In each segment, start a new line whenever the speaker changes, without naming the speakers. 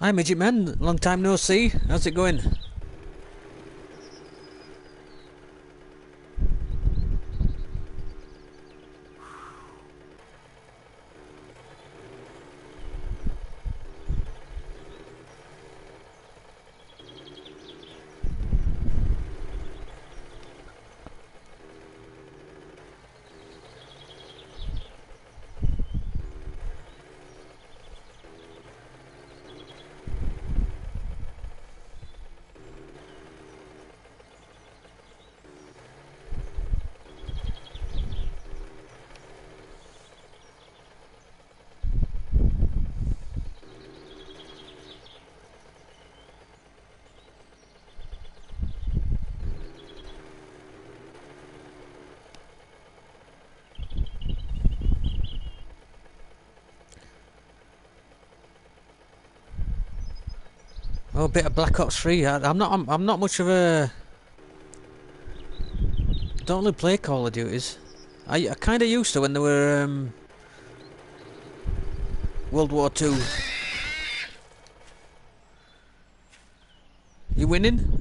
Hi Midget Man, long time no see. How's it going? Oh, a bit of Black Ops 3. I'm not much of a. Don't really play Call of Duties. I kind of used to when they were World War Two. You winning?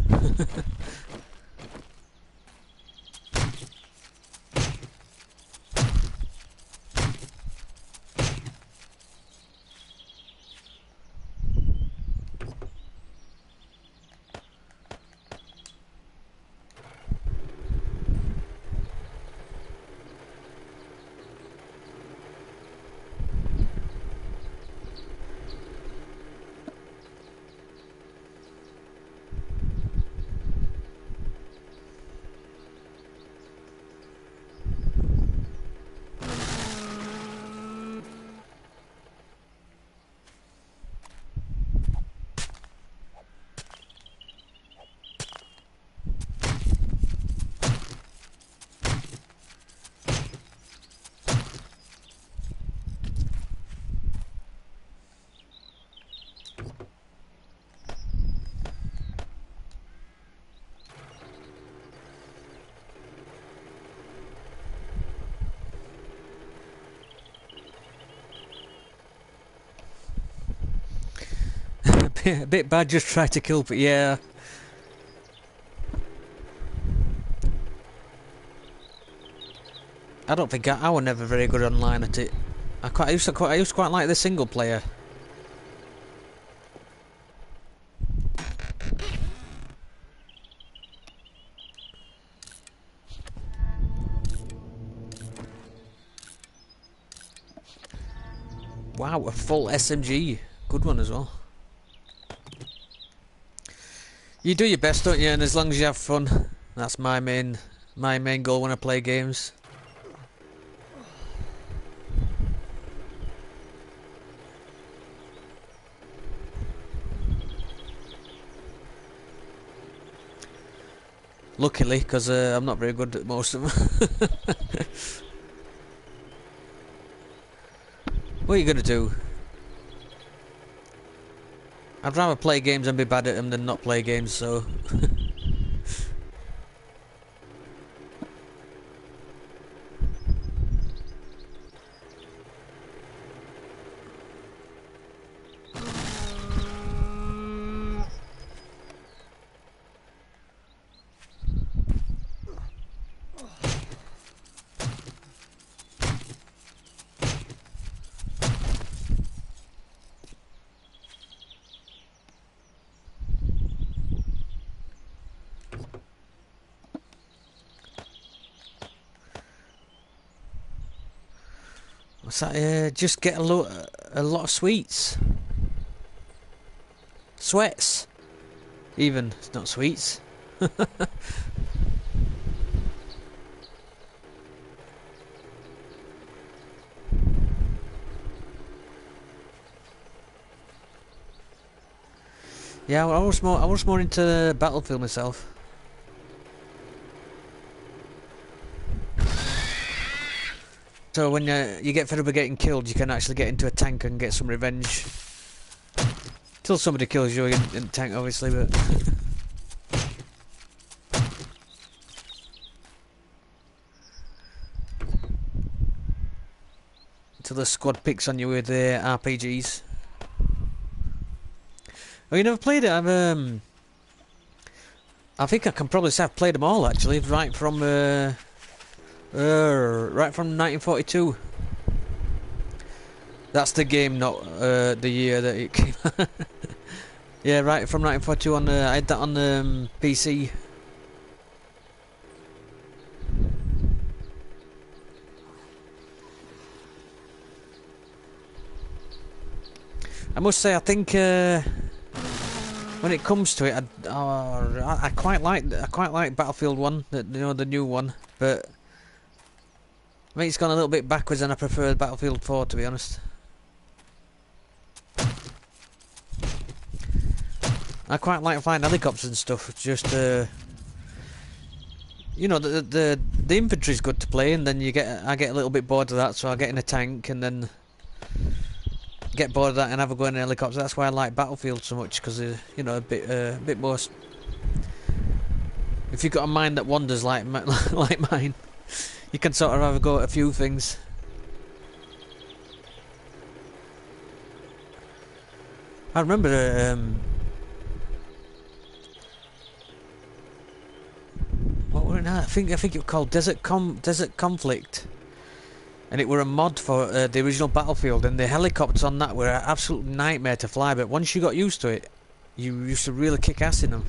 A bit bad, just try to kill, but yeah. I don't think I was never very good online at it. I used to quite like the single player. Wow, a full SMG, good one as well. You do your best, don't you? And as long as you have fun, that's my main goal when I play games. Luckily, because I'm not very good at most of them. What are you gonna do? I'd rather play games and be bad at them than not play games, so... What's that? Just get a lot of sweets. Sweats. Even, it's not sweets. Yeah, I was more into Battlefield myself. So when you get fed up of getting killed, you can actually get into a tank and get some revenge. Till somebody kills you in the tank, obviously, but... Till the squad picks on you with their RPGs. Oh, you never played it? I think I can probably say I've played them all actually, right from 1942. That's the game, not the year that it came out. Yeah, right from 1942 on. I had that on PC. I must say, I think when it comes to it, I quite like Battlefield 1, the new one, but I think it's gone a little bit backwards, and I prefer Battlefield 4 to be honest. I quite like flying helicopters and stuff. Just you know, the infantry's good to play, and then I get a little bit bored of that, so I get in a tank and then get bored of that and have a go in a helicopter. That's why I like Battlefield so much, because you know, a bit more. If you've got a mind that wanders like like mine, you can sort of have a go at a few things. I remember what were it now? I think it was called Desert Conflict, and it were a mod for the original Battlefield, and the helicopters on that were an absolute nightmare to fly. But once you got used to it, you used to really kick ass in them.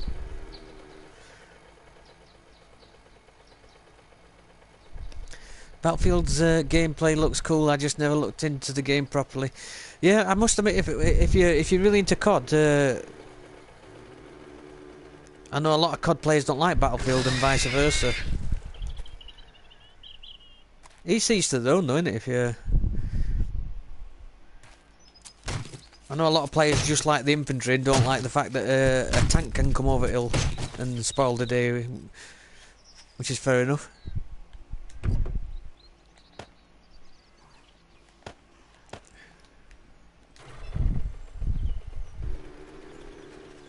Battlefield's gameplay looks cool. I just never looked into the game properly. Yeah, I must admit, if you're really into COD, I know a lot of COD players don't like Battlefield and vice versa. Each to their own, though, isn't it? I know a lot of players just like the infantry and don't like the fact that a tank can come over ill and spoil the day, which is fair enough.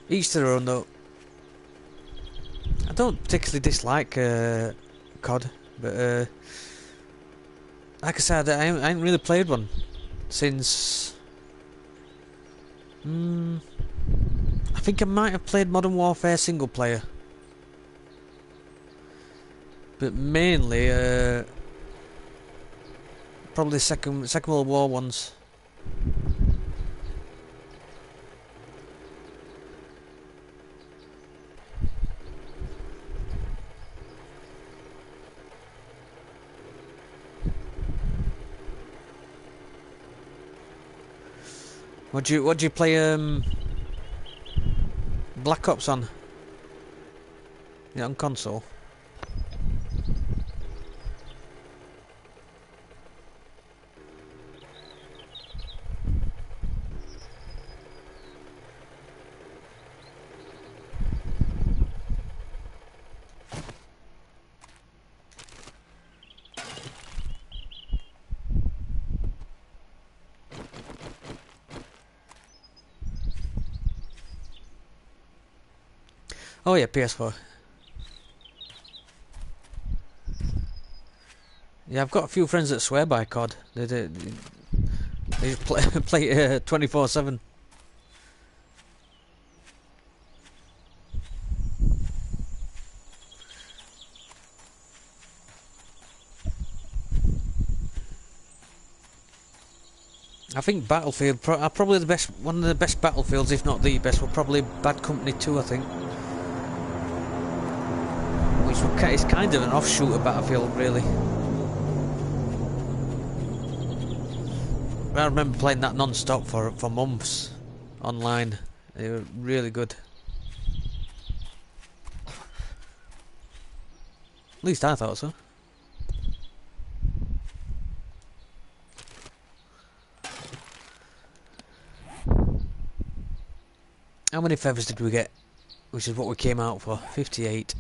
Each to their own, though. I don't particularly dislike COD, but like I said, I ain't really played one since. I think I might have played Modern Warfare single player, but mainly probably Second World War ones. What do you play Black Ops on? Yeah, on console. Oh yeah, PS4. Yeah, I've got a few friends that swear by COD. They just play it 24/7. I think Battlefield are probably the best, one of the best Battlefields, if not the best. Were probably Bad Company 2, I think. Which is kind of an offshoot of Battlefield, really. I remember playing that non-stop for months online. They were really good. At least I thought so. How many feathers did we get? Which is what we came out for. 58.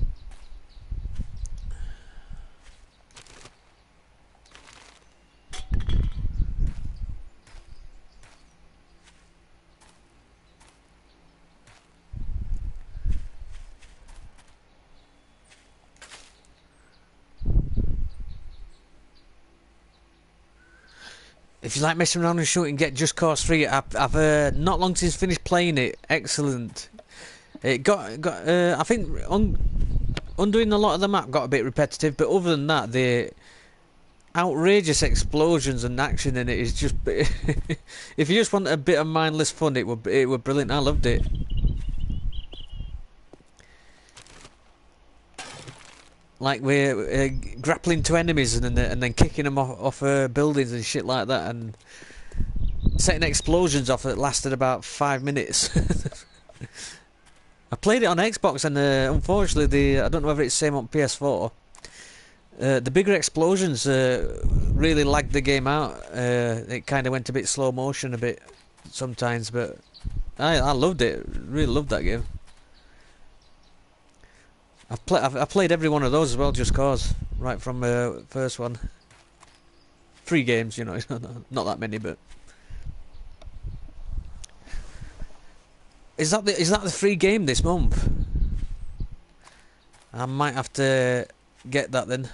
If you like messing around and shooting, get Just Cause 3. I've not long since finished playing it. Excellent. It got I think undoing a lot of the map got a bit repetitive, but other than that, the outrageous explosions and action in it is just. If you just want a bit of mindless fun, it were brilliant. I loved it. Like we're grappling to enemies and then kicking them off buildings and shit like that, and setting explosions off that lasted about 5 minutes. I played it on Xbox, and unfortunately, I don't know whether it's the same on PS4. The bigger explosions really lagged the game out. It kind of went a bit slow motion a bit sometimes, but I loved it. Really loved that game. I've played every one of those as well, Just Cause, right from first one. 3 games, you know, it's not that many, but is that the free game this month? I might have to get that then.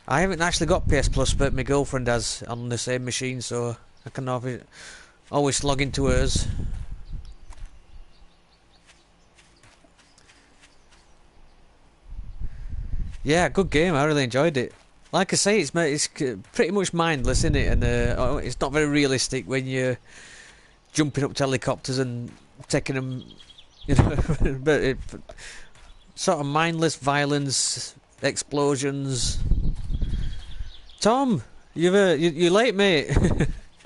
I haven't actually got PS Plus, but my girlfriend has on the same machine, so I can always log into hers. Yeah, good game. I really enjoyed it. Like I say, it's pretty much mindless, isn't it? And it's not very realistic when you're jumping up to helicopters and taking them, you know. But sort of mindless violence, explosions. Tom, you're late, mate.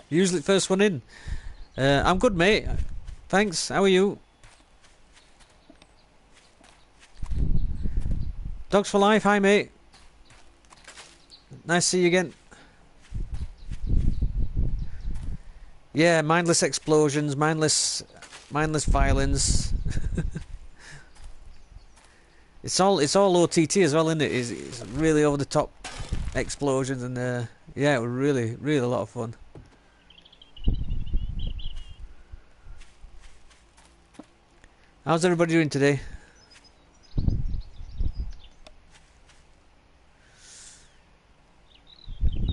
Usually first one in. I'm good, mate. Thanks. How are you? Dogs for life. Hi, mate. Nice to see you again. Yeah, mindless explosions, mindless violence. It's all OTT as well, isn't it? It's really over the top explosions, and yeah, it was really a lot of fun. How's everybody doing today?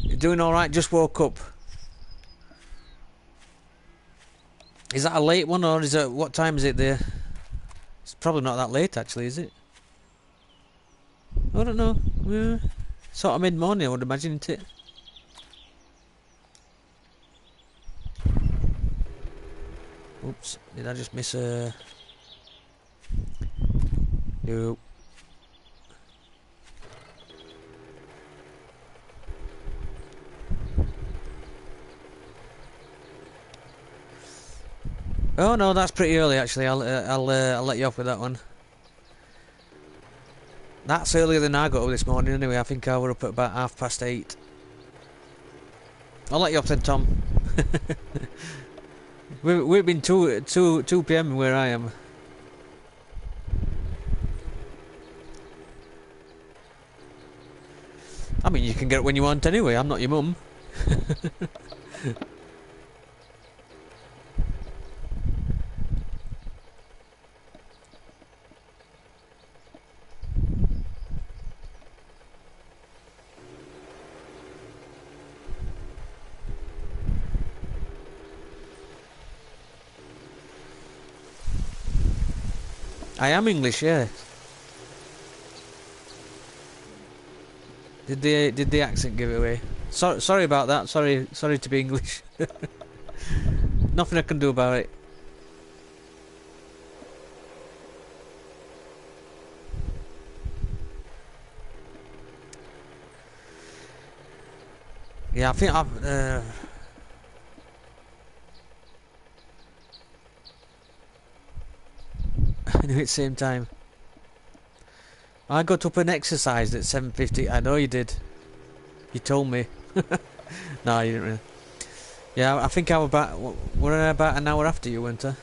You doing all right? Just woke up. Is that a late one, or is it, what time is it there? It's probably not that late, actually, is it? I don't know. Yeah. Sort of mid-morning, I would imagine, isn't it? Oops, did I just miss a... No. Oh no, that's pretty early actually. I'll let you off with that one. That's earlier than I got up this morning anyway. I think I were up at about 8:30. I'll let you off then, Tom. We've been 2 PM where I am. I mean, you can get it when you want anyway. I'm not your mum. I am English, yeah. Did the accent give it away? Sorry about that. Sorry to be English. Nothing I can do about it. Yeah, I think I've anyway, at the same time. I got up and exercised at 7:50. I know you did. You told me. No, you didn't really. Yeah, I think I was about an hour after you, weren't I?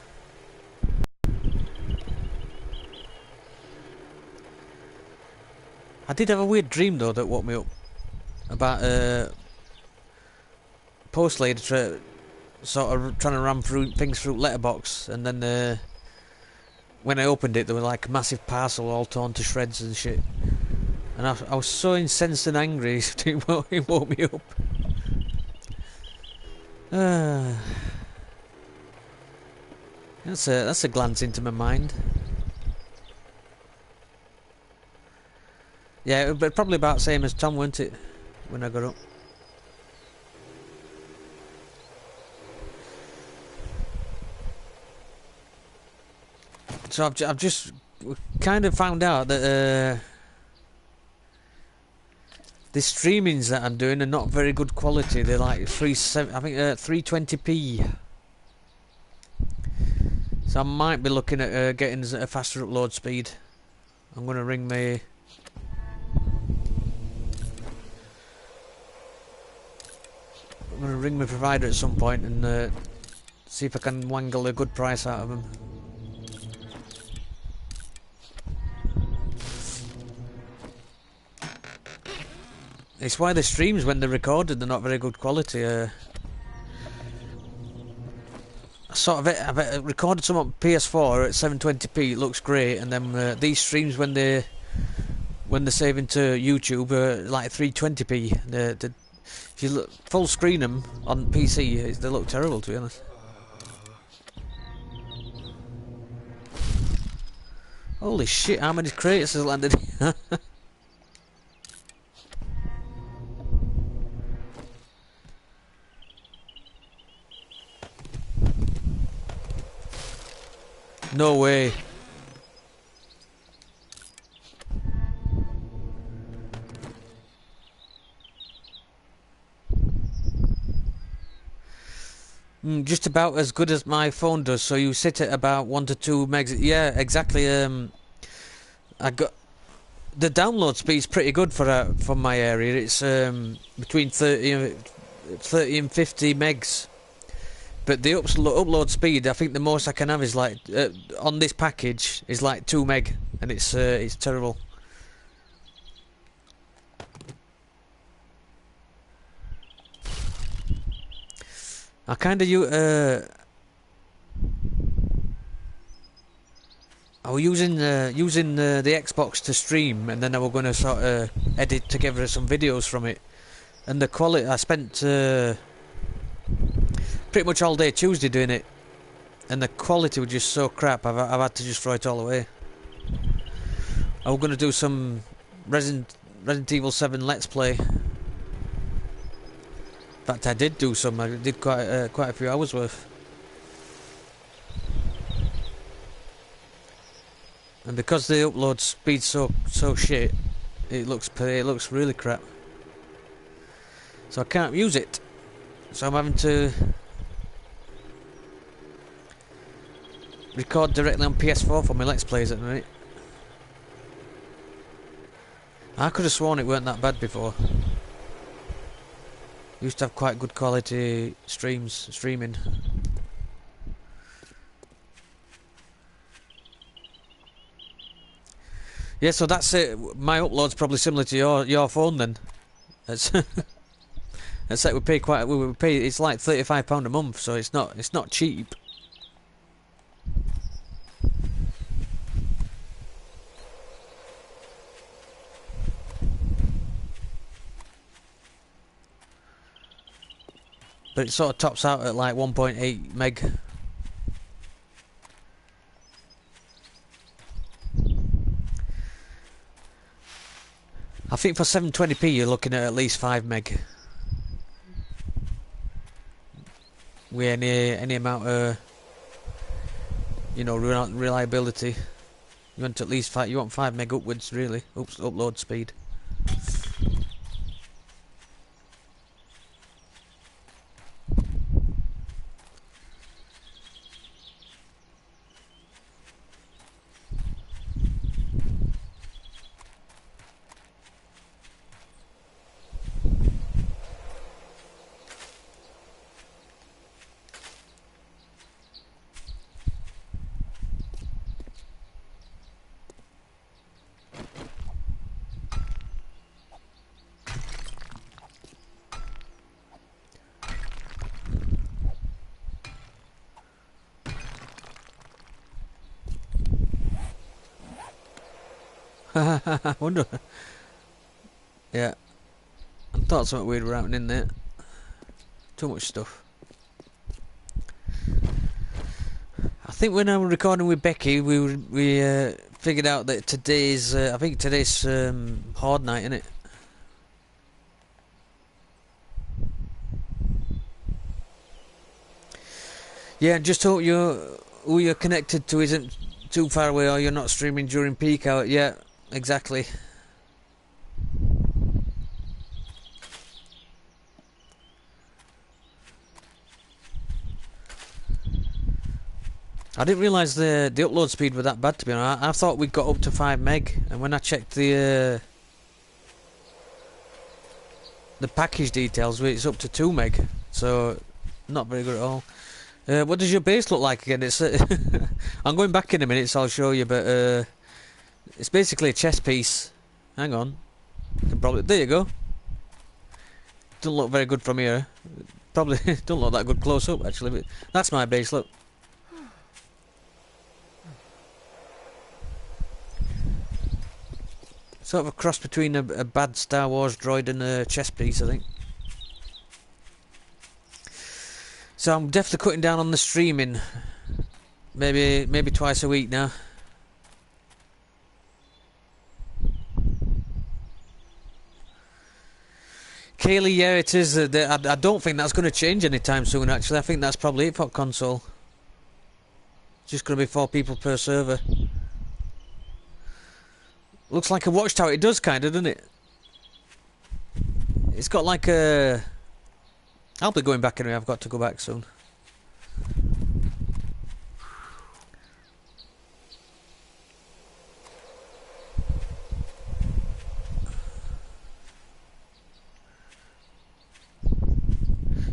I did have a weird dream though that woke me up about post lady sort of trying to ram through things through letterbox, and then when I opened it, there was like a massive parcel all torn to shreds and shit. And I was so incensed and angry, it woke me up. Uh, that's a glance into my mind. Yeah, but probably about the same as Tom, weren't it? When I got up. So I've just kind of found out that the streamings that I'm doing are not very good quality. They're like 320p. So I might be looking at getting a faster upload speed. I'm gonna ring my provider at some point and see if I can wangle a good price out of them. It's why the streams, when they're recorded, they're not very good quality. I've recorded some on PS4 at 720p. It looks great, and then these streams, when they're saving to YouTube, are like 320p. If you look, full screen them on PC, they look terrible, to be honest. Holy shit! How many craters has landed? No way. Just about as good as my phone does. So you sit at about 1 to 2 megs. Yeah, exactly. I got the download speed's pretty good for my area. It's between 30 and 50 megs. But the upload speed, I think the most I can have is like on this package is like 2 meg, and it's terrible. I kind of I was using the Xbox to stream, and then I was going to sort of edit together some videos from it. And the quality, I spent pretty much all day Tuesday doing it, and the quality was just so crap. I've had to just throw it all away. I was going to do some Resident Evil 7 Let's Play. In fact, I did do some. I did quite a few hours worth. And because the upload speed's so shit, it looks really crap. So I can't use it. So I'm having to record directly on PS4 for my Let's Plays at the minute. I could have sworn it weren't that bad before. Used to have quite good quality streaming. Yeah, so that's it. My upload's probably similar to your phone then. That's that's like we pay it's like £35 a month, so it's not cheap. But it sort of tops out at like 1.8 meg. I think for 720p you're looking at least 5 meg. With any amount of reliability. You want at least 5. You want 5 meg upwards, really. Upload speed. I wonder. Yeah. I thought something weird was happening there. Too much stuff. I think when I was recording with Becky, we figured out that today's I think today's hard night, isn't it? Yeah, just hope who you're connected to isn't too far away, or you're not streaming during peak hour. Yeah, exactly. I didn't realise the upload speed was that bad, to be honest. I thought we'd got up to 5 meg, and when I checked the package details, it's up to 2 meg, so not very good at all. What does your base look like again? It's I'm going back in a minute, so I'll show you, but it's basically a chess piece. Hang on, there you go. Doesn't look very good from here. Probably don't look that good close up actually, but that's my base. Look. Sort of a cross between a bad Star Wars droid and a chess piece, I think. So I'm definitely cutting down on the streaming. Maybe twice a week now. Kaylee, yeah, it is. I don't think that's going to change anytime soon, actually. I think that's probably it for console. Just going to be 4 people per server. Looks like a watchtower. It does kind of, doesn't it? It's got like a... I'll be going back anyway. I've got to go back soon.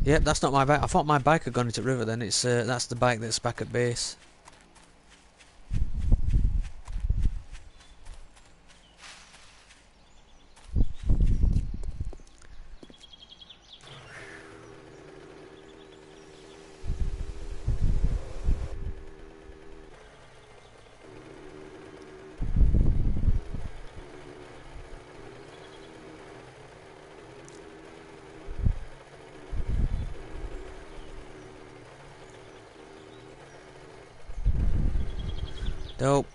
Yep, that's not my bike. I thought my bike had gone into river then. It's that's the bike that's back at base. Dope.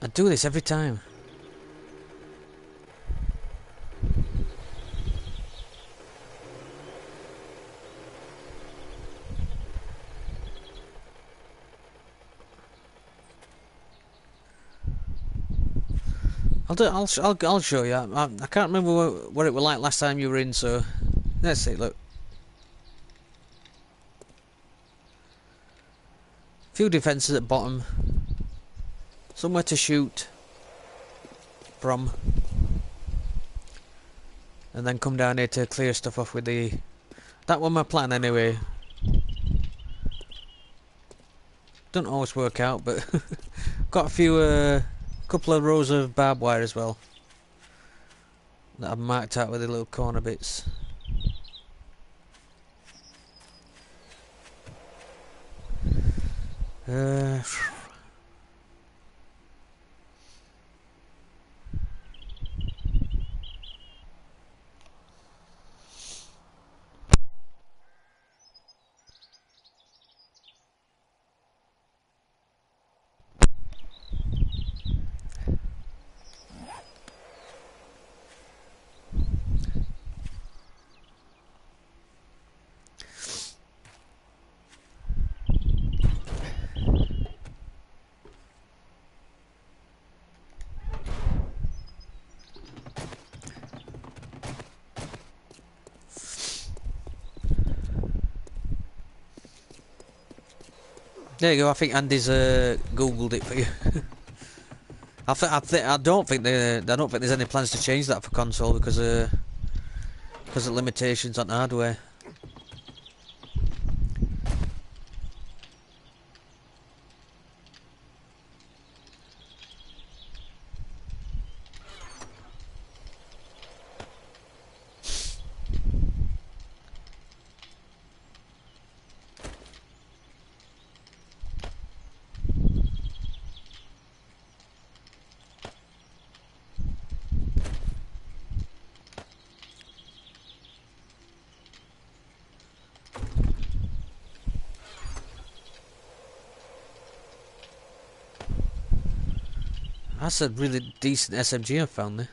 I do this every time. I'll show you. I can't remember what it was like last time you were in, so let's see. Look, few defences at bottom, somewhere to shoot from, and then come down here to clear stuff off with the. That was my plan anyway. Don't always work out, but got a few. Couple of rows of barbed wire as well that I've marked out with the little corner bits. There you go. I think Andy's googled it for you. I don't think there's any plans to change that for console because of limitations on hardware. That's a really decent SMG I found there.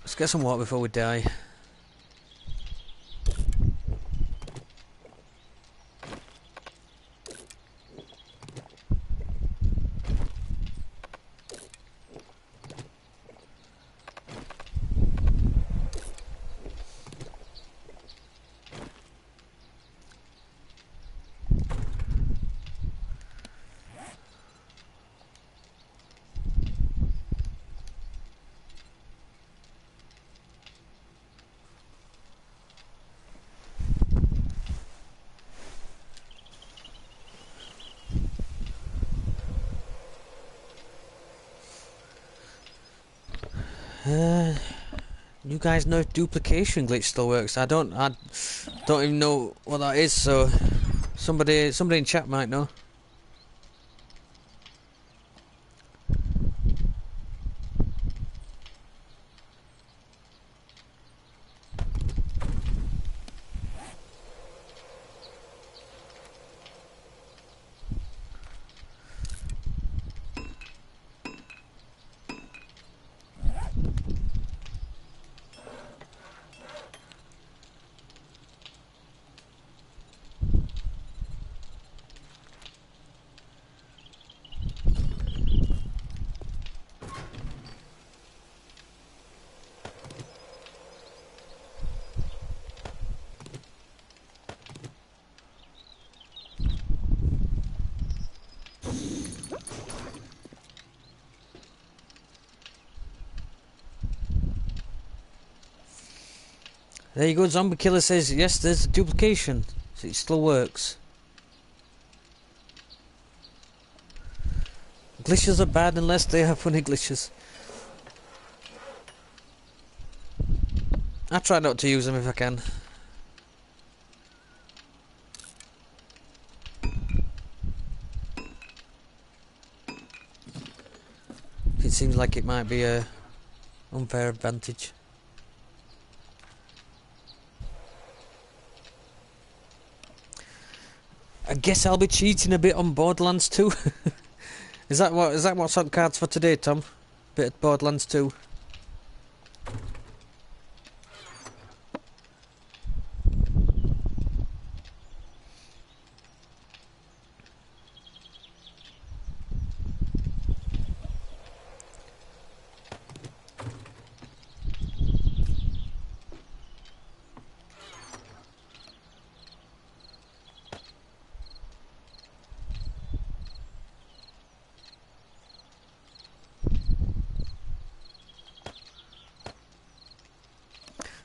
Let's get some water before we die. You guys know if duplication glitch still works? I don't even know what that is. So somebody in chat might know. There you go, Zombie Killer says, yes, there's a duplication. So it still works. Glitches are bad unless they have funny glitches. I try not to use them if I can. It seems like it might be a unfair advantage. I guess I'll be cheating a bit on Borderlands 2. Is that what's on cards for today, Tom? Bit of Borderlands 2.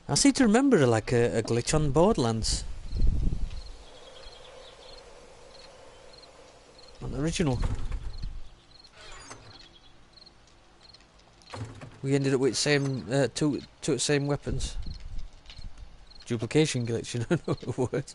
I seem to remember like a glitch on Borderlands. On the original. We ended up with same two same weapons. Duplication glitch, you know the word.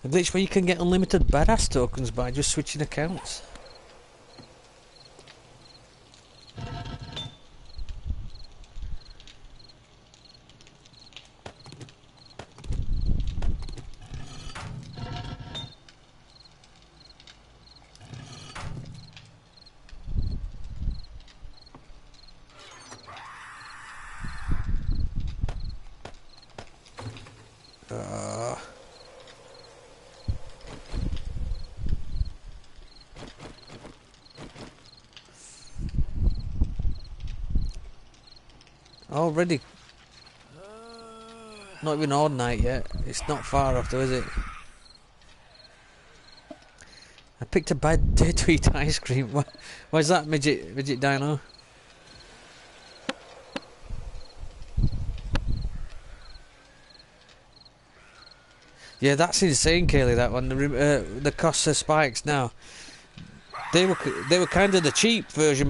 A glitch where you can get unlimited badass tokens by just switching accounts. Already. Not even Horde night yet. It's not far off though, is it? I picked a bad day to eat ice cream. Why is that, midget dino? Yeah, that's insane, Kaylee. That one. The cost of spikes now. They were kind of the cheap version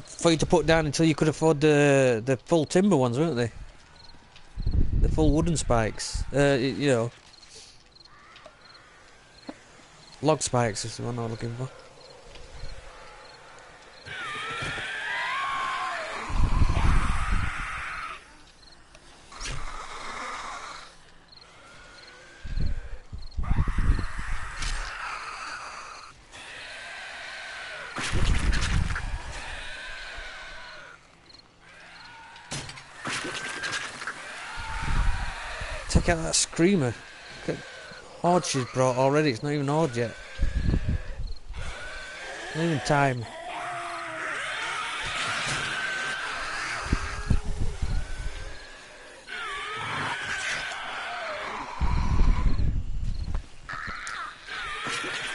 for you to put down until you could afford the full timber ones, weren't they? The full wooden spikes. You know, log spikes is the one I'm looking for. Check out that screamer. Look at Horde she's brought already. It's not even Horde yet. Not even time.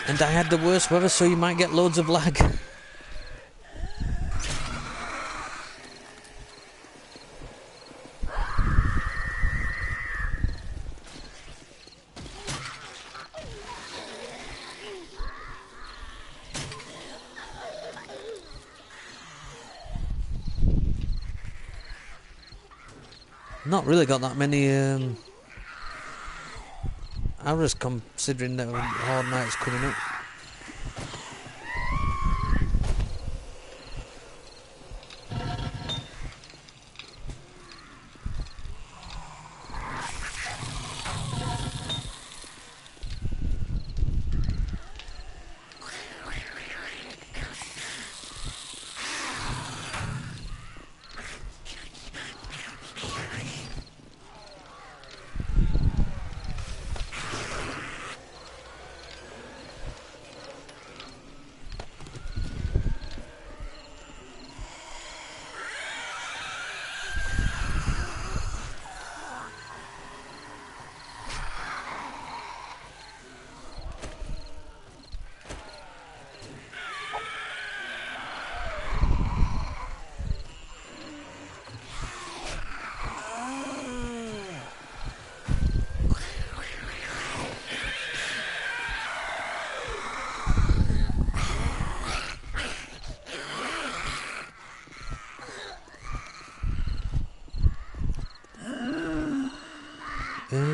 And I had the worst weather, so you might get loads of lag. Not really got that many arrows considering that Horde Night's coming up.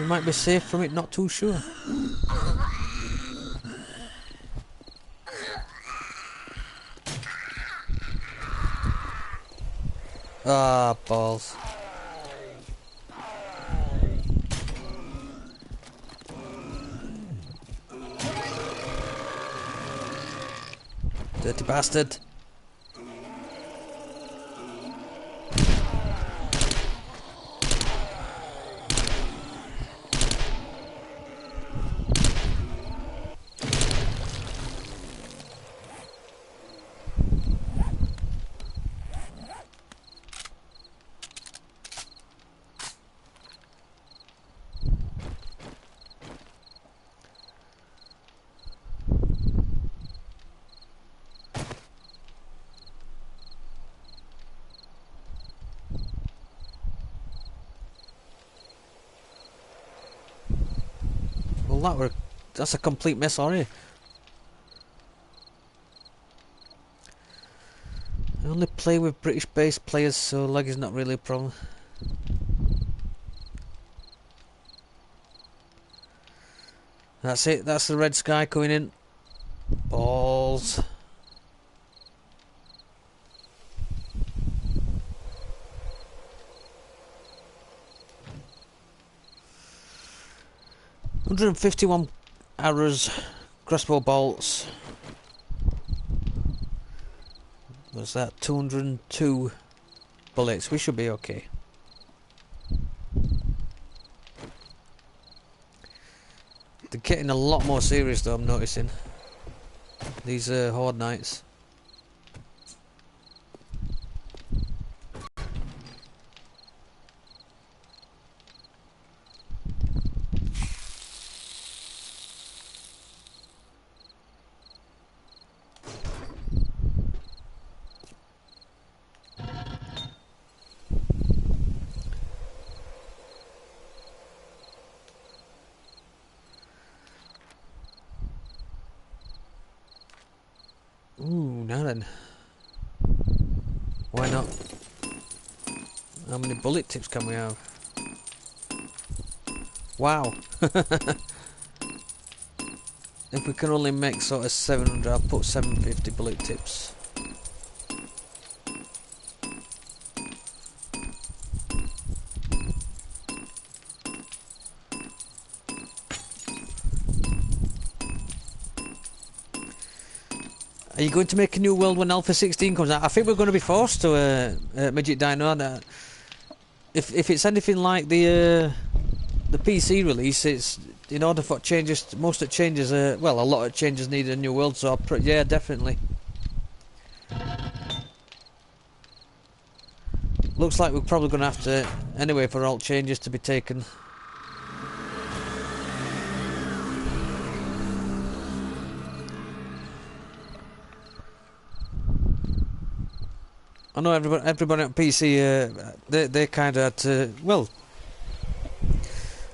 Might be safe from it, not too sure. Ah, balls. Dirty bastard. Well, that's a complete mess already. I only play with British-based players, so lag is not really a problem. That's it, that's the red sky coming in. Balls. $151 arrows, crossbow bolts. What's that? 202 bullets. We should be okay. They're getting a lot more serious though, I'm noticing. These Horde Knights. Ooh, now then. Why not? How many bullet tips can we have? Wow. If we can only make sort of 700, I'll put 750 bullet tips. Are you going to make a new world when Alpha 16 comes out? I think we're going to be forced to, Midget Dino. If it's anything like the PC release, it's in order for changes. Most of the changes, well, a lot of changes need a new world. So yeah, definitely. Looks like we're probably going to have to anyway for all changes to be taken. I know everybody on PC, they kind of had to, well,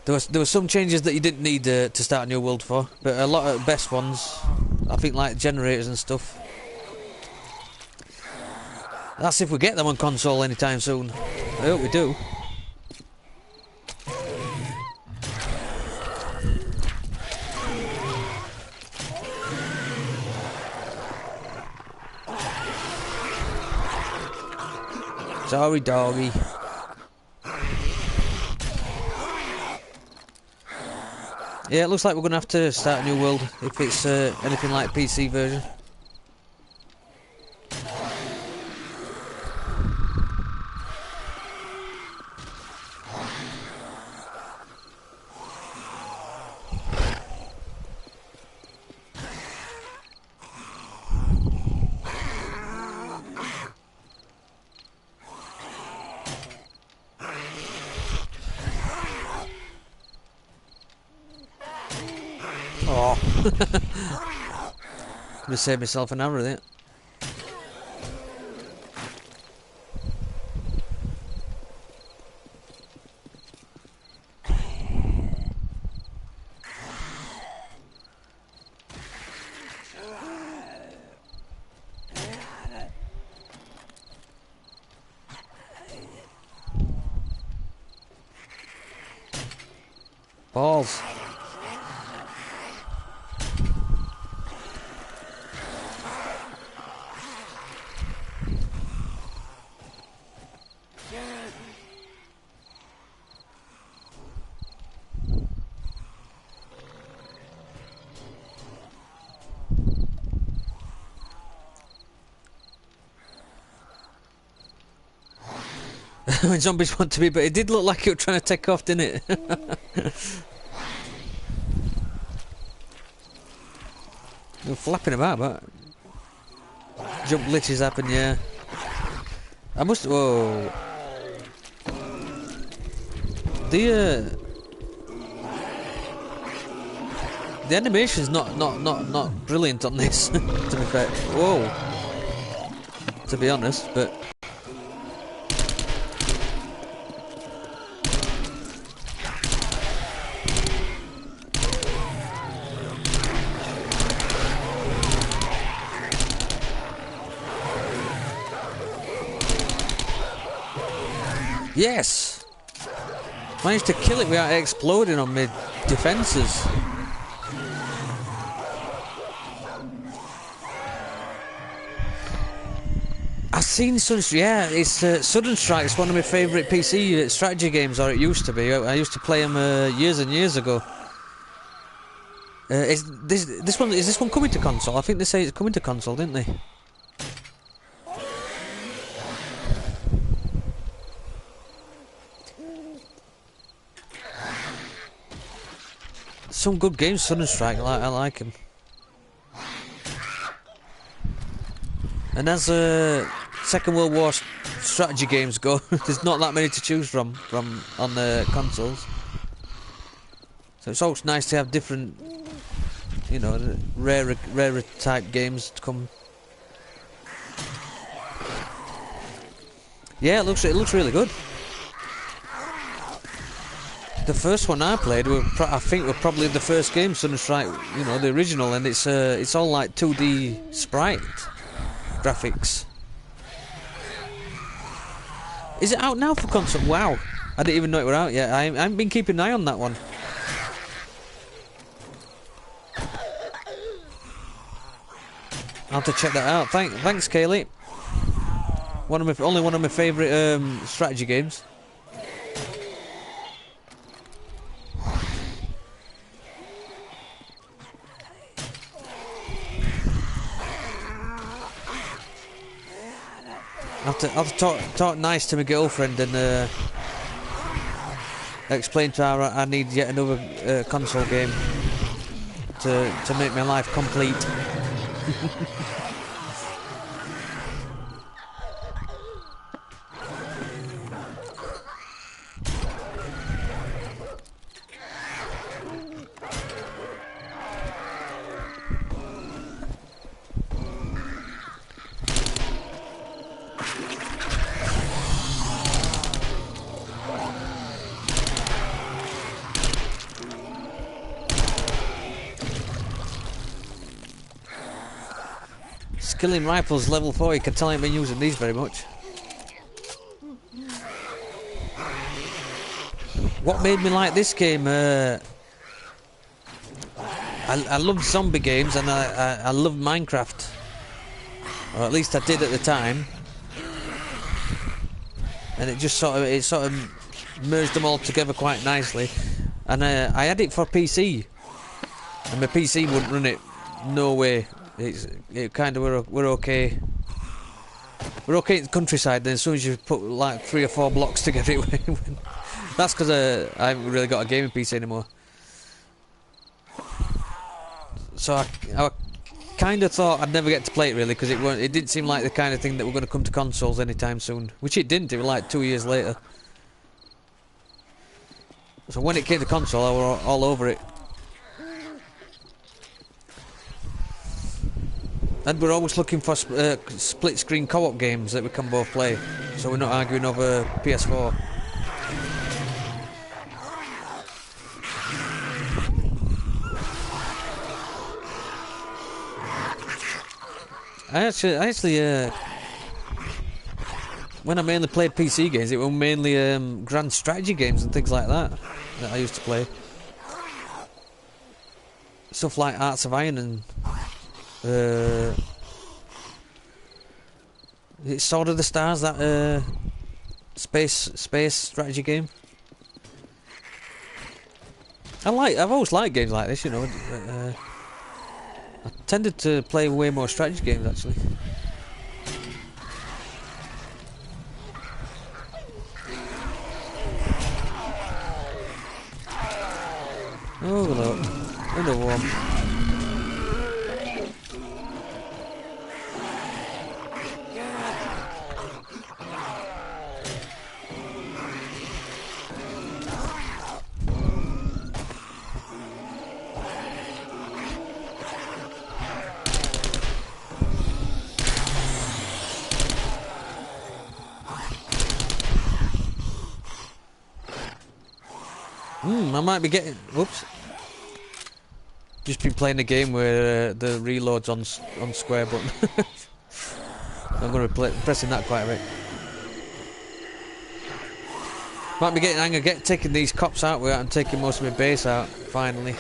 there were some changes that you didn't need to start a new world for, but a lot of the best ones, I think, like generators and stuff. That's if we get them on console anytime soon. I hope we do. Sorry, doggy. Yeah, it looks like we're going to have to start a new world if it's anything like PC version. Oh. Gonna save myself an hour of it. Balls. When zombies want to be, but it did look like it was trying to take off, didn't it? They were flapping about, but jump glitches happen, yeah. I must. Whoa. The animation's not brilliant on this, to be fair. Whoa. To be honest, but. Yes! Managed to kill it without exploding on my defences. I've seen yeah, it's Sudden Strike's one of my favourite PC strategy games, or it used to be. I used to play them years and years ago. Is this one coming to console? I think they say it's coming to console, didn't they? Some good games, Sudden Strike. I like them. And as Second World War strategy games go, there's not that many to choose from on the consoles. So it's always nice to have different, you know, rarer type games to come. Yeah, it looks really good. The first one I played, I think, were probably the first game, Sudden Strike, you know, the original, and it's all like 2D sprite. graphics. Is it out now for console? Wow, I didn't even know it were out yet. I haven't been keeping an eye on that one. I'll have to check that out. Thanks, Kaylee. Only one of my favourite strategy games. I'll have to talk nice to my girlfriend and explain to her I need yet another console game to make my life complete. Killing rifles level 4, you can tell I ain't been using these very much. What made me like this game, I love zombie games and I love Minecraft. Or at least I did at the time. And it just sort of merged them all together quite nicely. And I had it for PC. And my PC wouldn't run it, no way. It kind of we're okay. We're okay in the countryside. Then as soon as you put like 3 or 4 blocks together, it went. That's because I haven't really got a gaming PC anymore. So I kind of thought I'd never get to play it really because it didn't seem like the kind of thing that were going to come to consoles anytime soon. Which it didn't. It was like 2 years later. So when it came to console, I was all over it. And we're always looking for split-screen co-op games that we can both play, so we're not arguing over PS4. I actually, when I mainly played PC games, it were mainly grand strategy games and things like that I used to play. Stuff like Hearts of Iron and it's Sword of the Stars, that space strategy game. I've always liked games like this, you know. I tended to play way more strategy games actually. Oh look, another one. I might be getting. Whoops. Just been playing a game where the reload's on square button. I'm going to be pressing that quite a bit. Might be getting angry, taking these cops out without and taking most of my base out, finally.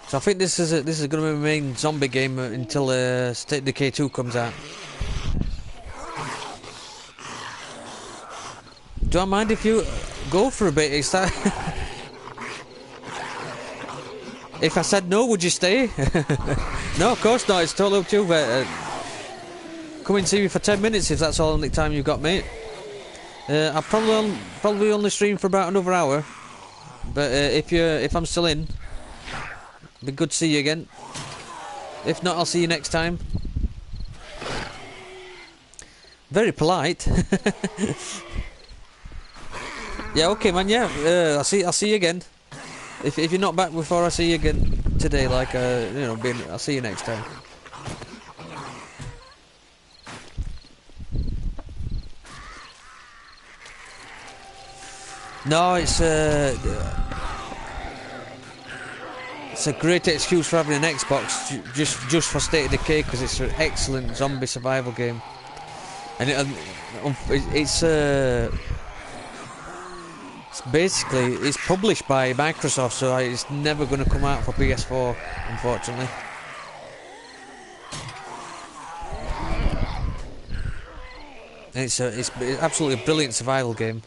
So I think this is going to be my main zombie game until State of Decay 2 comes out. Do I mind if you go for a bit? Is that if I said no, would you stay? No, of course not. It's totally up to you. But come and see me for 10 minutes if that's all the time you've got, mate. I'll probably only stream for about another hour. But if I'm still in. Be good to see you again. If not, I'll see you next time. Very polite. Yeah, okay, man. Yeah, I'll see you again. If you're not back before I see you again today, like I'll see you next time. No, it's a great excuse for having an Xbox, just for State of Decay, because it's an excellent zombie survival game, and it's basically it's published by Microsoft, so it's never going to come out for PS4, unfortunately. And it's absolutely a brilliant survival game.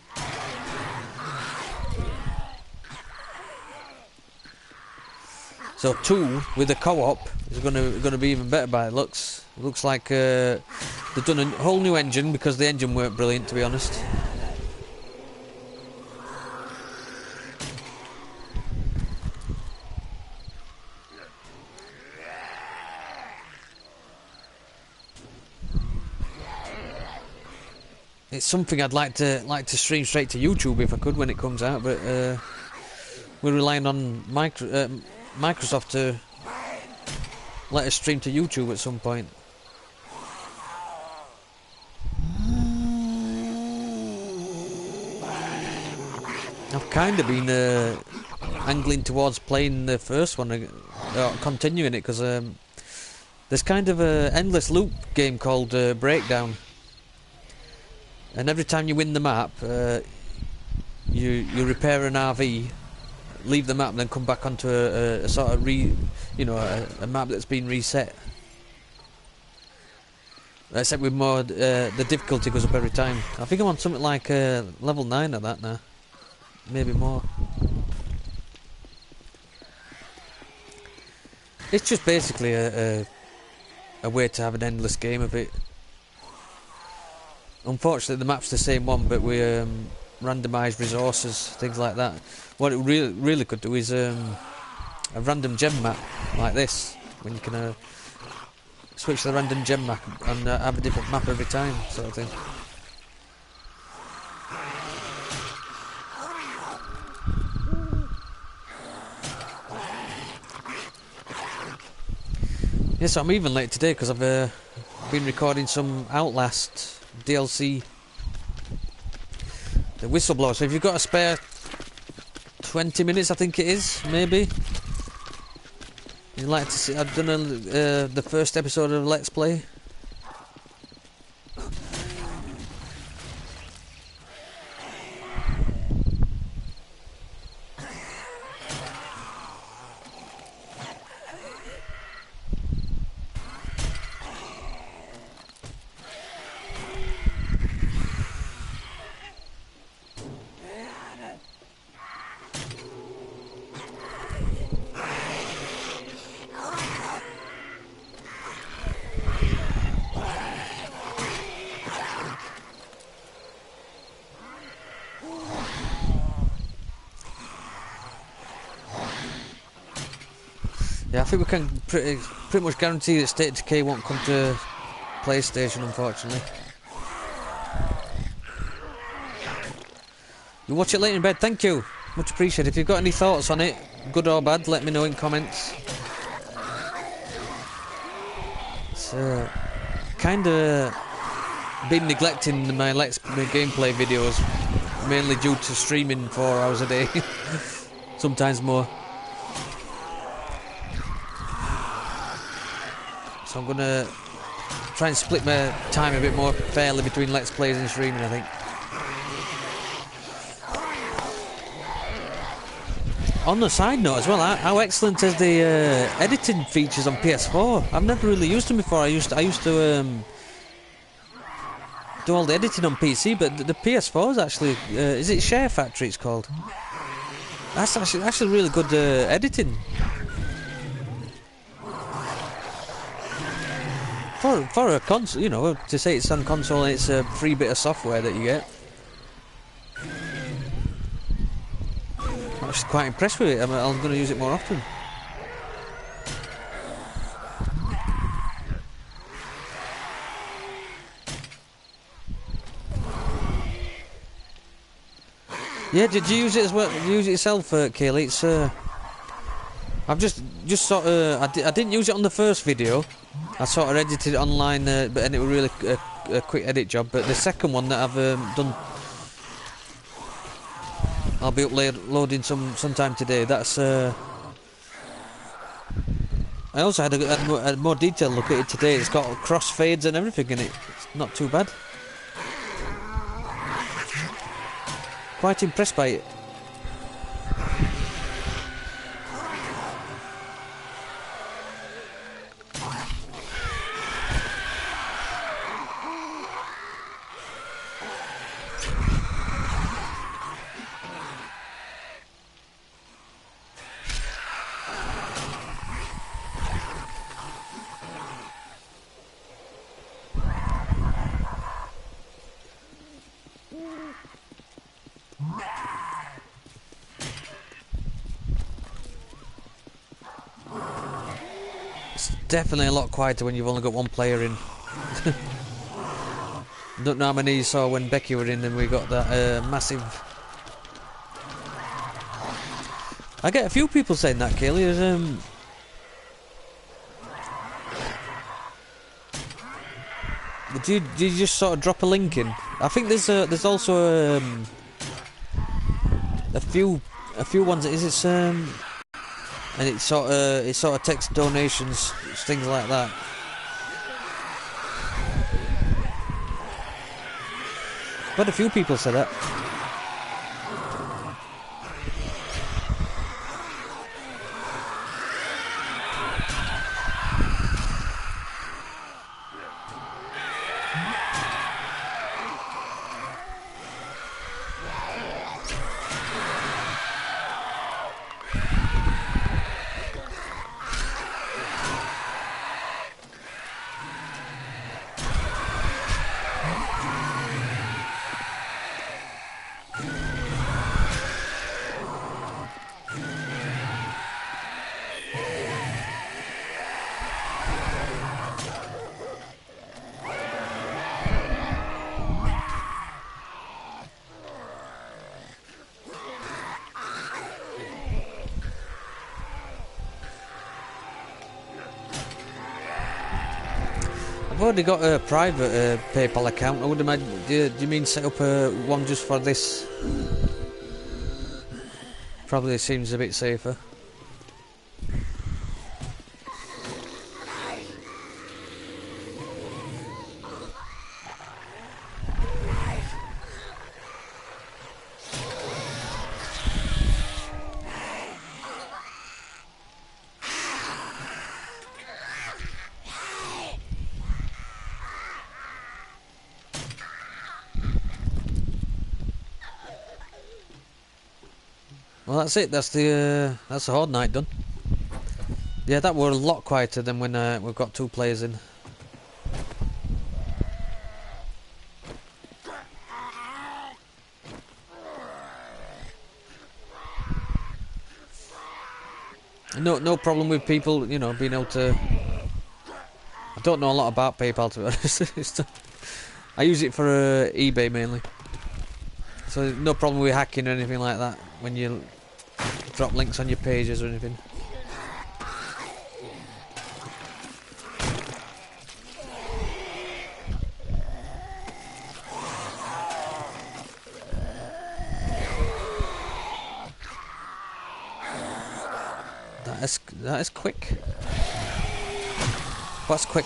So 2 with the co-op is gonna be even better by it looks. It looks like they've done a whole new engine, because the engine weren't brilliant, to be honest. It's something I'd like to stream straight to YouTube if I could when it comes out, but we're relying on Microsoft to let us stream to YouTube at some point. I've kind of been angling towards playing the first one, continuing it, because there's kind of a endless loop game called Breakdown, and every time you win the map, you repair an RV, leave the map, and then come back onto a sort of a map that's been reset. Except with more, the difficulty goes up every time. I think I'm on something like level 9 of that now, maybe more. It's just basically a way to have an endless game of it. Unfortunately, the map's the same one, but we randomised resources, things like that. What it really could do is a random gem map like this, when you can switch to the random gem map and have a different map every time, sort of thing. Yeah, so I'm even late today because I've been recording some Outlast DLC, the Whistleblower. So if you've got a spare 20 minutes, I think it is, maybe, you'd like to see, I've done the first episode of Let's Play. Yeah, I think we can pretty much guarantee that State of Decay won't come to PlayStation, unfortunately. You watch it late in bed, thank you. Much appreciated. If you've got any thoughts on it, good or bad, let me know in comments. So, kind of been neglecting my gameplay videos, mainly due to streaming 4 hours a day, sometimes more. So I'm gonna try and split my time a bit more fairly between Let's Plays and streaming, I think. On the side note as well, how excellent is the editing features on PS4? I've never really used them before. I used to do all the editing on PC, but the PS4 is actually is it Share Factory it's called? That's actually really good editing. For a console, you know, to say it's on console, it's a free bit of software that you get. I'm just quite impressed with it. I'm going to use it more often. Yeah, did you use it as well? Did you use it yourself, Kaylee? It's I've just sort of I didn't use it on the first video. I sort of edited it online, and it was really a quick edit job. But the second one that I've done, I'll be uploading sometime today. That's I also had a more detailed look at it today. It's got crossfades and everything in it. It's not too bad. Quite impressed by it. Definitely a lot quieter when you've only got one player in. Don't know how many you saw when Becky were in and we got that massive... I get a few people saying that, Kaylee. Did you just sort of drop a link in? I think there's also a few ones. Is it and it sort of takes donations, things like that. But a few people said that. I've already got a private PayPal account. I would imagine. Do you mean set up one just for this? Probably seems a bit safer. Well, that's it. That's the horde night done. Yeah, that were a lot quieter than when we've got two players in. No problem with people, you know, being able to. I don't know a lot about PayPal, to be honest. I use it for eBay mainly, so no problem with hacking or anything like that when you drop links on your pages or anything. That is quick. What's quick?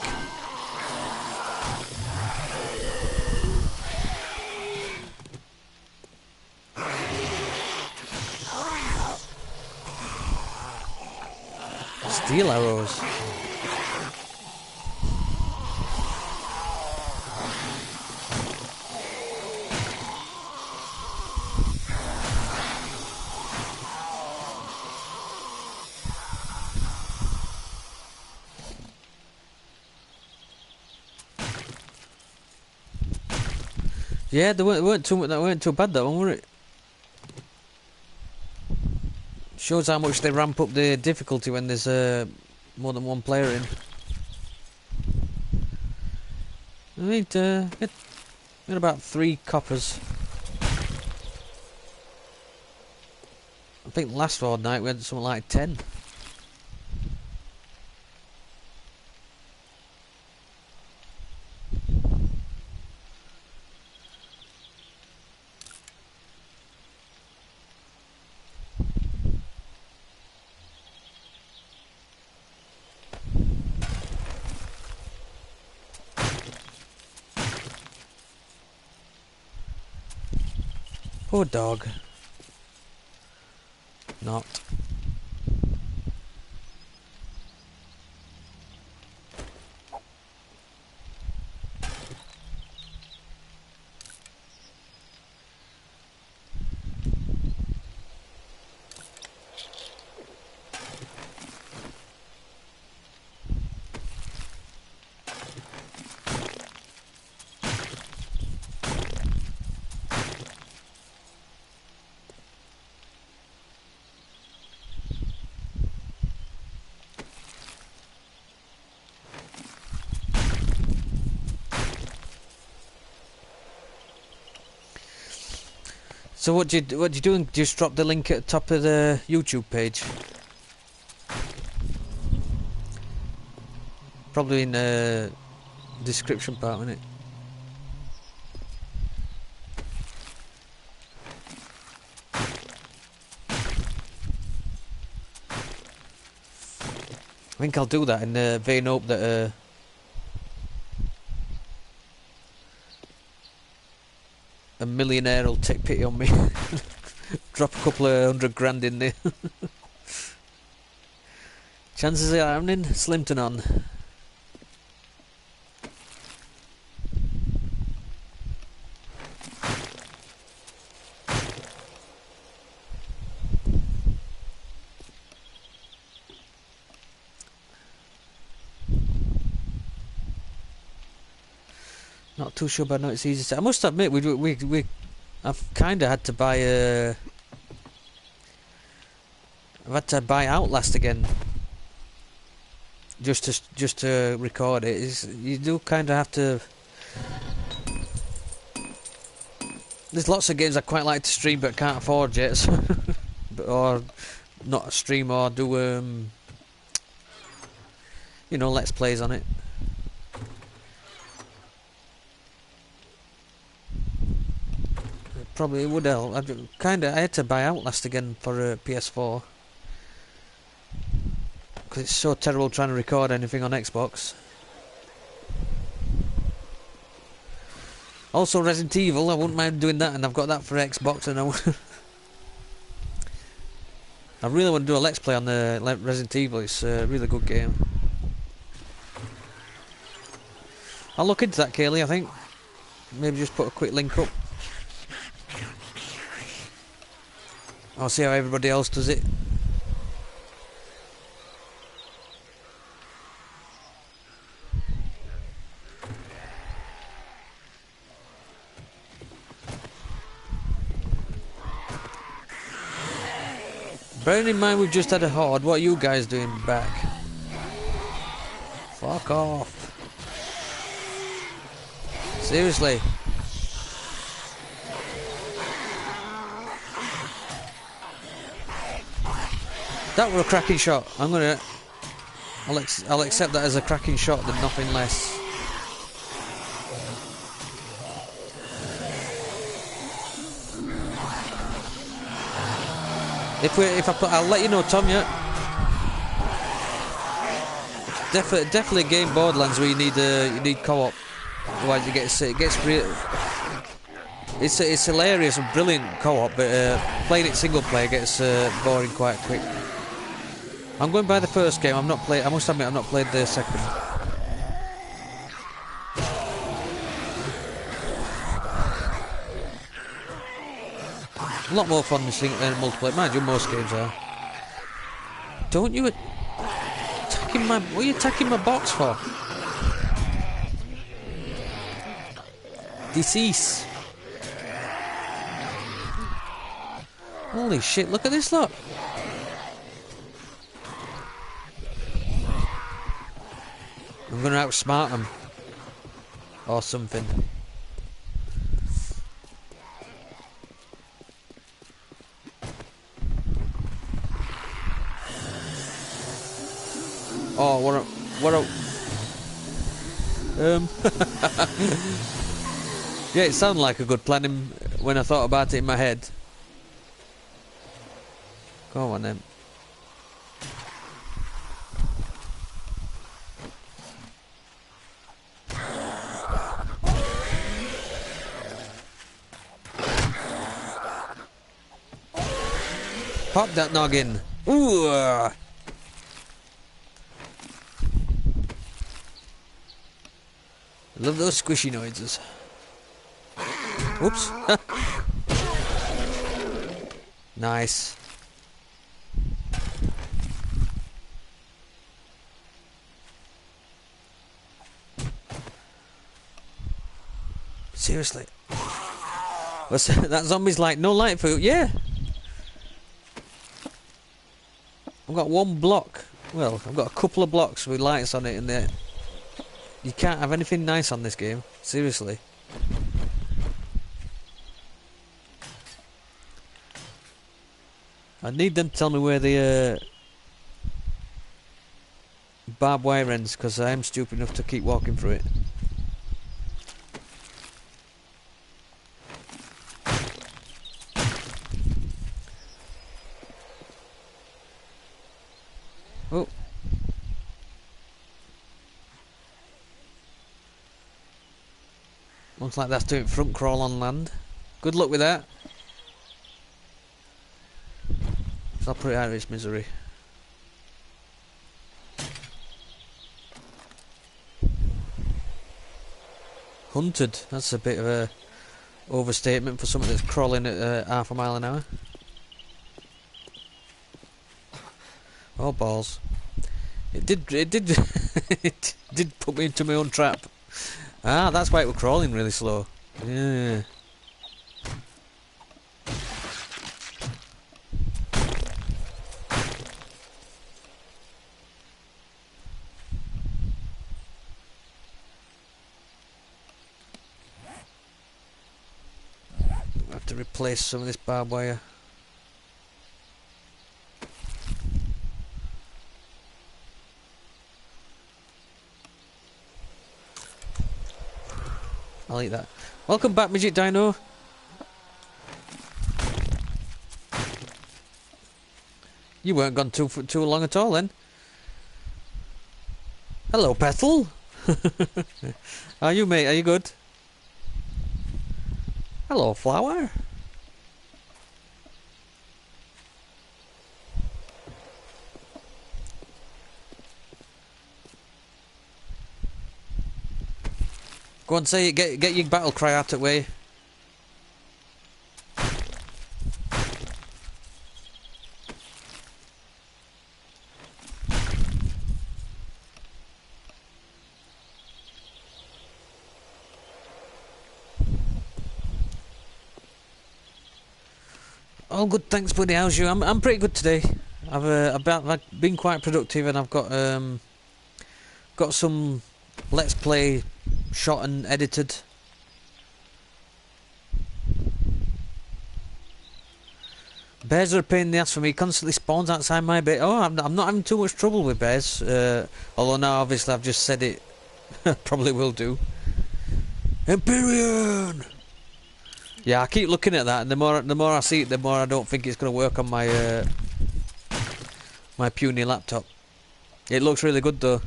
Steel arrows. Yeah, they weren't too bad that one, were it? Shows how much they ramp up the difficulty when there's more than one player in. I need get about 3 coppers. think last fortnight we had something like 10. Poor dog. Not. So what do you doing? Just drop the link at the top of the YouTube page. Probably in the description part, isn't it? I think I'll do that in the vain hope that a millionaire will take pity on me. Drop a couple of $100 in there. Chances of it happening? Slim to none. Not too sure, but I know it's easy to. I must admit, I've kind of had to buy I've had to buy Outlast again, just to record it. You do kind of have to. There's lots of games I quite like to stream, but can't afford yet, so or not stream or do you know, let's plays on it. Probably would help. I had to buy Outlast again for PS4 because it's so terrible trying to record anything on Xbox. Also Resident Evil, I wouldn't mind doing that, and I've got that for Xbox, and I really want to do a let's play on the Resident Evil. It's a really good game. I'll look into that, Kaylee. I think maybe just put a quick link up. I'll see how everybody else does it. Bearing in mind we've just had a horde, what are you guys doing back? Fuck off. Seriously. That were a cracking shot. I'll accept that as a cracking shot, than nothing less. I'll let you know, Tom. Yeah. Definitely a game Borderlands where you need co-op. Otherwise, it gets real. It's hilarious and brilliant co-op, but playing it single player gets boring quite quick. I'm going by the first game. I must admit, I've not played the second. A lot more fun than multiplayer. Mind you, most games are. Don't you attacking my? What are you attacking my box for? Decease. Holy shit! Look at this lot. I'm gonna outsmart them. Or something. Oh, what a... Yeah, it sounded like a good plan when I thought about it in my head. Go on then. Pop that noggin. Ooh. Love those squishy noises. Oops. Nice. Seriously. What's that zombie's like? No light for you? Yeah. I've got one block. Well, I've got a couple of blocks with lights on it in there. You can't have anything nice on this game. Seriously. I need them to tell me where the barbed wire ends, because I am stupid enough to keep walking through it. Oh. Looks like that's doing front crawl on land. Good luck with that. So I'll put it out of its misery. Hunted. That's a bit of a overstatement for something that's crawling at half a mile an hour. Oh balls! It did it did put me into my own trap. Ah, that's why it was crawling really slow. Yeah. I have to replace some of this barbed wire. I'll eat that. Welcome back, Midget Dino. You weren't gone too long at all then. Hello, Petal. How are you, mate? Are you good? Hello, Flower. Go on, say it. Get your battle cry out of the way. All good, thanks, buddy. How's you? I'm pretty good today. I've been quite productive, and I've got some Let's Play shot and edited. Bears are a pain in the ass for me. Constantly spawns outside my base. Oh, I'm not having too much trouble with bears. Although now, obviously, I've just said it. Probably will do. Empyrean. Yeah, I keep looking at that, and the more I see it, the more I don't think it's going to work on my my puny laptop. It looks really good though.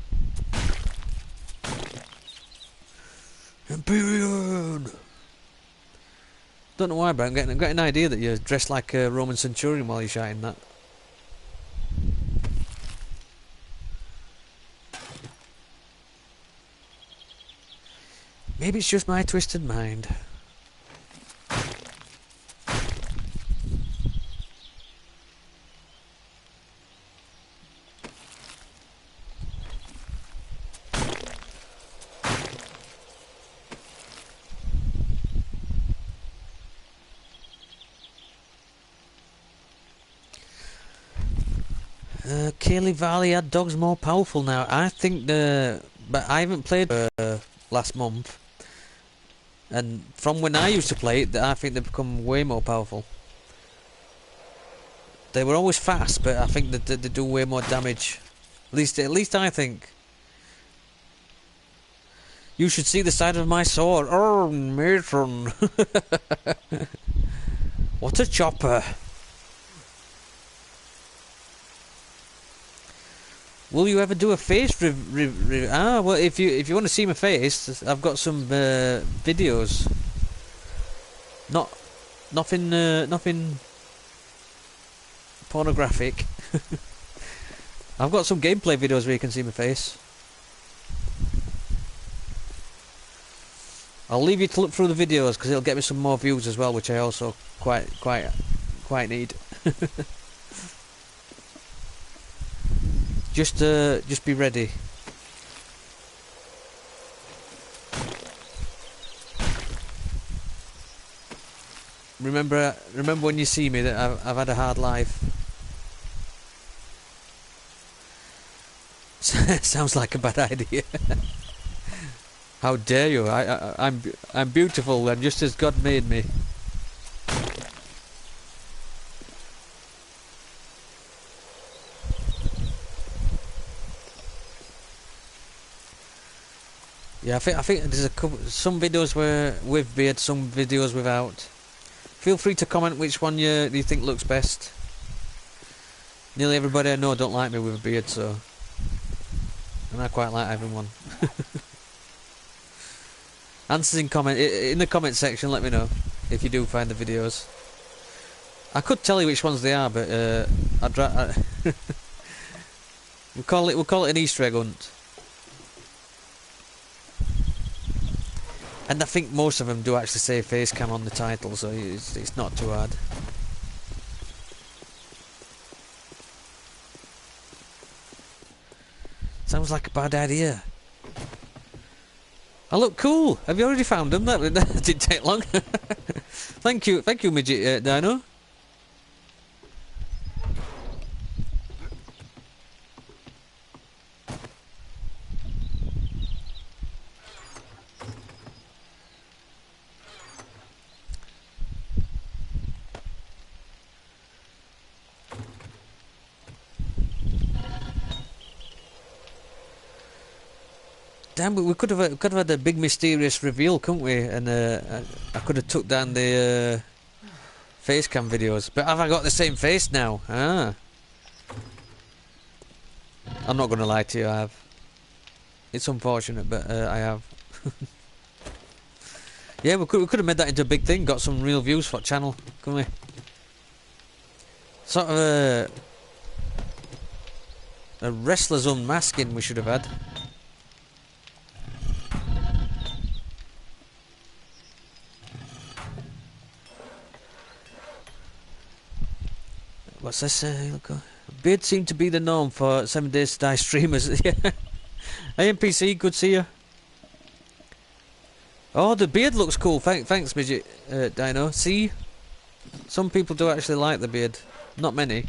Empyrean. Don't know why, but I'm getting an idea that you're dressed like a Roman centurion while you're shouting that. Maybe it's just my twisted mind. Cayley Valley had dogs more powerful now. I think but I haven't played last month, and from when I used to play it, I think they've become way more powerful. They were always fast, but I think that they do way more damage. At least I think. You should see the side of my sword. Oh, matron. What a chopper. Will you ever do a face well, if you want to see my face, I've got some videos. Nothing pornographic. I've got some gameplay videos where you can see my face. I'll leave you to look through the videos because it'll get me some more views as well, which I also quite need. Just be ready. Remember when you see me that I've had a hard life. Sounds like a bad idea. How dare you? I'm beautiful and just as God made me. Yeah, I think there's some videos where with beard, some videos without. Feel free to comment which one you think looks best. Nearly everybody I know don't like me with a beard, so and I quite like having one. Answers in the comment section. Let me know if you do find the videos. I could tell you which ones they are, but we'll call it an Easter egg hunt. And I think most of them do actually say face cam on the title, so it's not too hard. Sounds like a bad idea. I look cool. Have you already found them? That didn't take long. Thank you, midget Dino. Damn, we could have had a big mysterious reveal, couldn't we? And I could have took down the face cam videos. But have I got the same face now? Ah. I'm not going to lie to you, I have. It's unfortunate, but I have. Yeah, we could have made that into a big thing, got some real views for the channel, couldn't we? Sort of a wrestler's unmasking we should have had. What's this? Beard seemed to be the norm for 7 Days to Die streamers. Yeah. Hey NPC, good to see you. Oh, the beard looks cool. Thanks, midget Dino. See, some people do actually like the beard. Not many.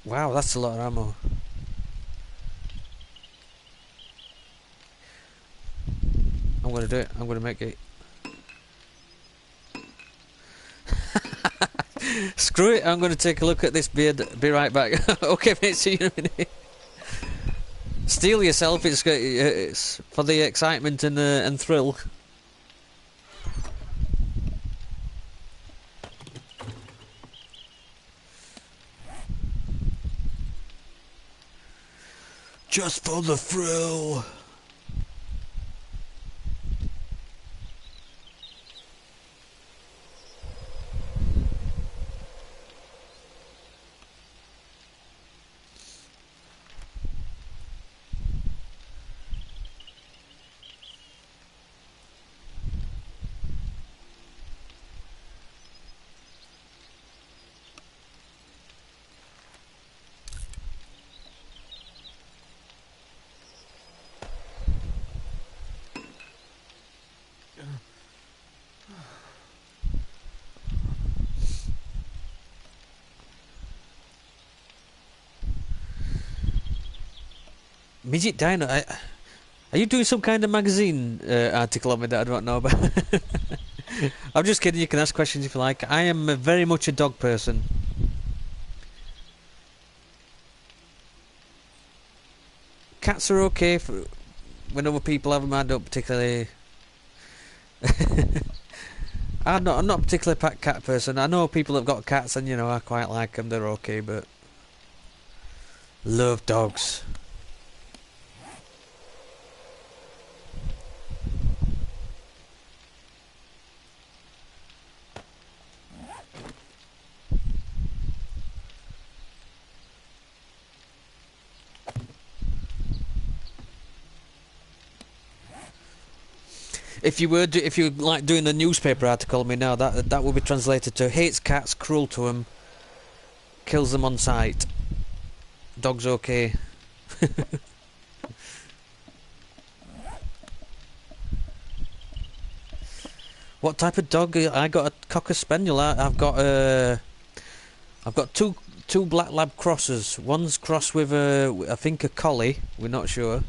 Wow, that's a lot of ammo. I'm gonna do it. I'm gonna make it. Screw it. I'm gonna take a look at this beard. Be right back. Okay, mate. See you in a minute. Steel yourself. It's for the excitement and thrill. Just for the thrill. Midget Dino. Are you doing some kind of magazine article on me that I don't know about? I'm just kidding. You can ask questions if you like. I am very much a dog person. Cats are okay for when other people have them. I don't particularly. I'm not a particularly pet cat person. I know people have got cats, and you know I quite like them. They're okay, but love dogs. If you were like doing the newspaper article on me now, that would be translated to hates cats, cruel to them, kills them on sight. Dogs okay. What type of dog? I got a cocker spaniel. I've got two black lab crosses. One's crossed with I think a collie. We're not sure.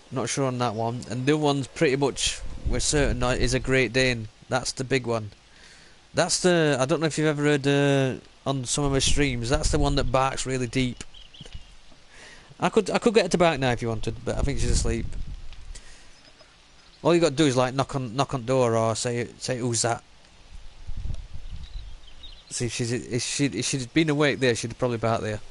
Not sure on that one. And the other one's pretty much, we're certain, is a Great Dane. That's the big one. That's the, I don't know if you've ever heard on some of my streams, that's the one that barks really deep. I could get her to bark now if you wanted, but I think she's asleep. All you got to do is like knock on door or say who's that. See if she'd been awake there, she'd probably bark there.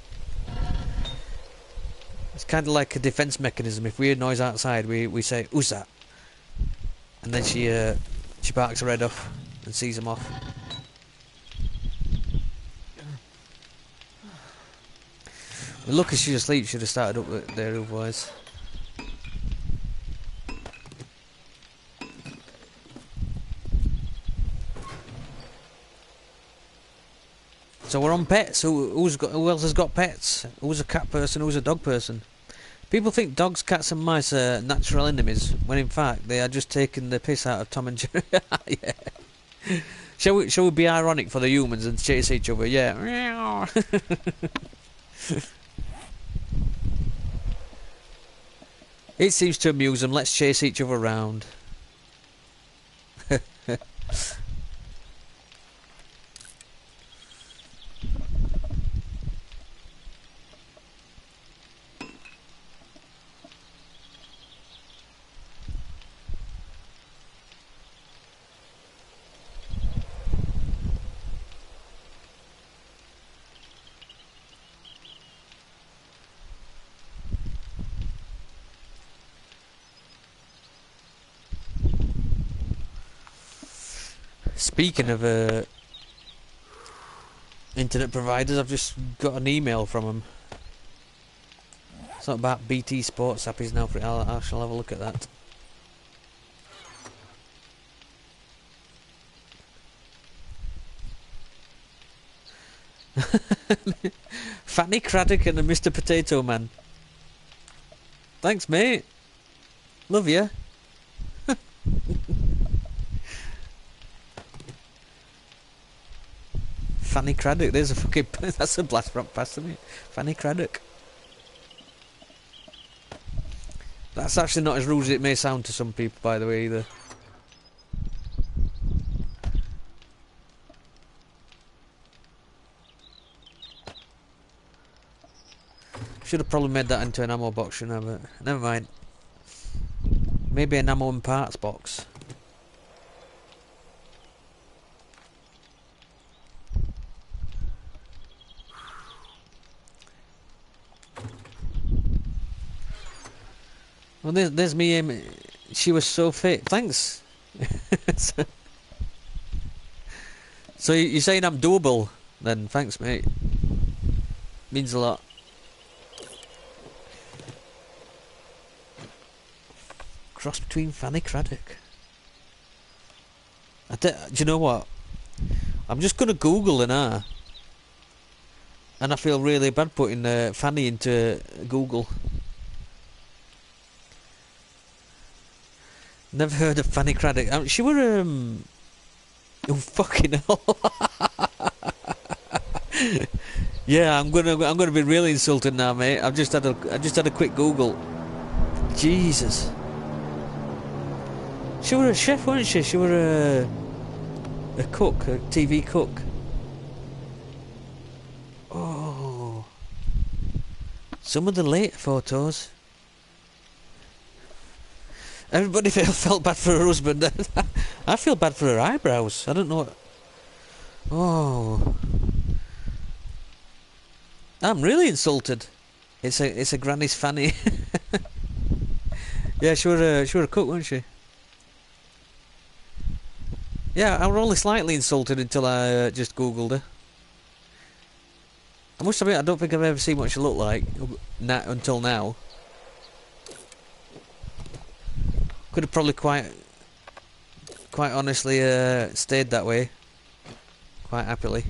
It's kind of like a defence mechanism. If we hear noise outside, we say, who's that? And then she barks her head off and sees them off. Well, lucky she's asleep, should have started up there otherwise. So we're on pets. Who else has got pets? Who's a cat person? Who's a dog person? People think dogs, cats, and mice are natural enemies, when in fact they are just taking the piss out of Tom and Jerry. Yeah. Shall we be ironic for the humans and chase each other? Yeah. It seems to amuse them. Let's chase each other around. Speaking of internet providers, I've just got an email from them. It's not about BT Sports app is now free. I shall have a look at that. Fanny Craddock and the Mr. Potato Man. Thanks, mate. Love you. Fanny Craddock, there's a fucking... that's a blast from past, isn't it? Fanny Craddock. That's actually not as rude as it may sound to some people, by the way, either. Should have probably made that into an ammo box, shouldn't I? But never mind. Maybe an ammo and parts box. Well, there's me. She was so fit. Thanks. So you're saying I'm doable? Then thanks, mate. Means a lot. Cross between Fanny Craddock. Do you know what? I'm just gonna Google an R. And I feel really bad putting Fanny into Google. Never heard of Fanny Craddock. She were oh fucking hell. Yeah, I'm gonna be really insulted now, mate. I just had a quick Google. Jesus. She were a chef, weren't she? She were a cook, a TV cook. Oh. Some of the later photos. Everybody felt bad for her husband. I feel bad for her eyebrows. I don't know what... Oh. I'm really insulted. It's a granny's fanny. Yeah, she were a cook, wasn't she? Yeah, I was only slightly insulted until I just googled her. I must admit, I don't think I've ever seen what she looked like until now. Could have probably quite honestly stayed that way, quite happily.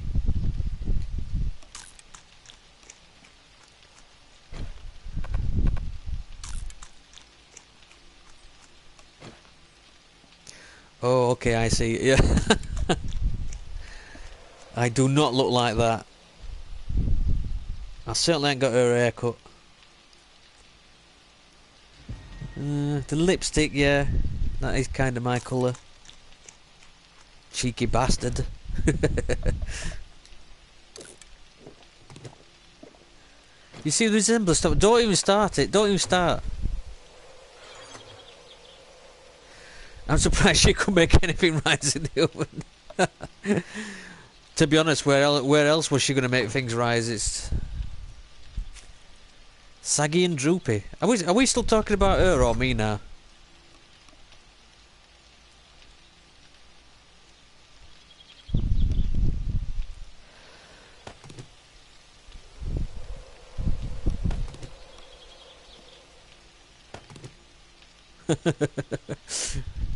Oh, okay, I see. Yeah. I do not look like that. I certainly ain't got her haircut. The lipstick, yeah. That is kind of my colour. Cheeky bastard. You see the resemblance? Don't even start it. Don't even start. I'm surprised she could make anything rise in the oven. To be honest, where else was she going to make things rise? It's saggy and droopy. Are we still talking about her or me now?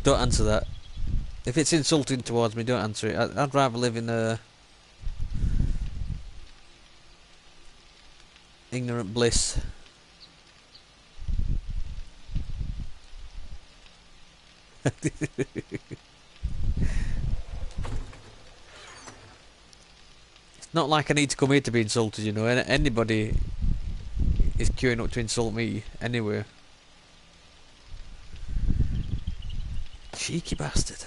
Don't answer that. If it's insulting towards me, don't answer it. I'd rather live in ignorant bliss. It's not like I need to come here to be insulted, you know. Anybody is queuing up to insult me anywhere. Cheeky bastard.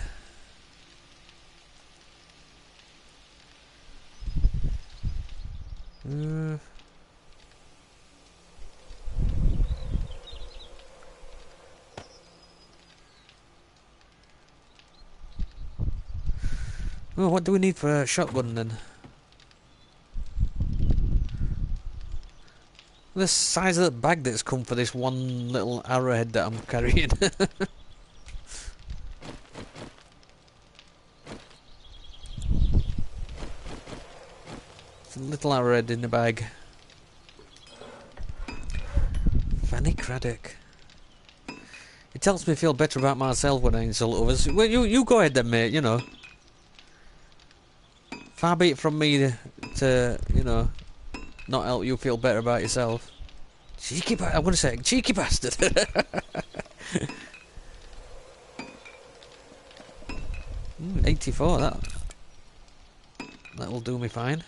Oh, what do we need for a shotgun then? The size of the bag that's come for this one little arrowhead that I'm carrying. It's a little arrowhead in the bag. Fanny Craddock. It helps me feel better about myself when I insult others. Well, you go ahead then, mate, you know. Far be it from me to you know, not help you feel better about yourself. Cheeky bastard. I'm going to say cheeky bastard. 84, that'll do me fine.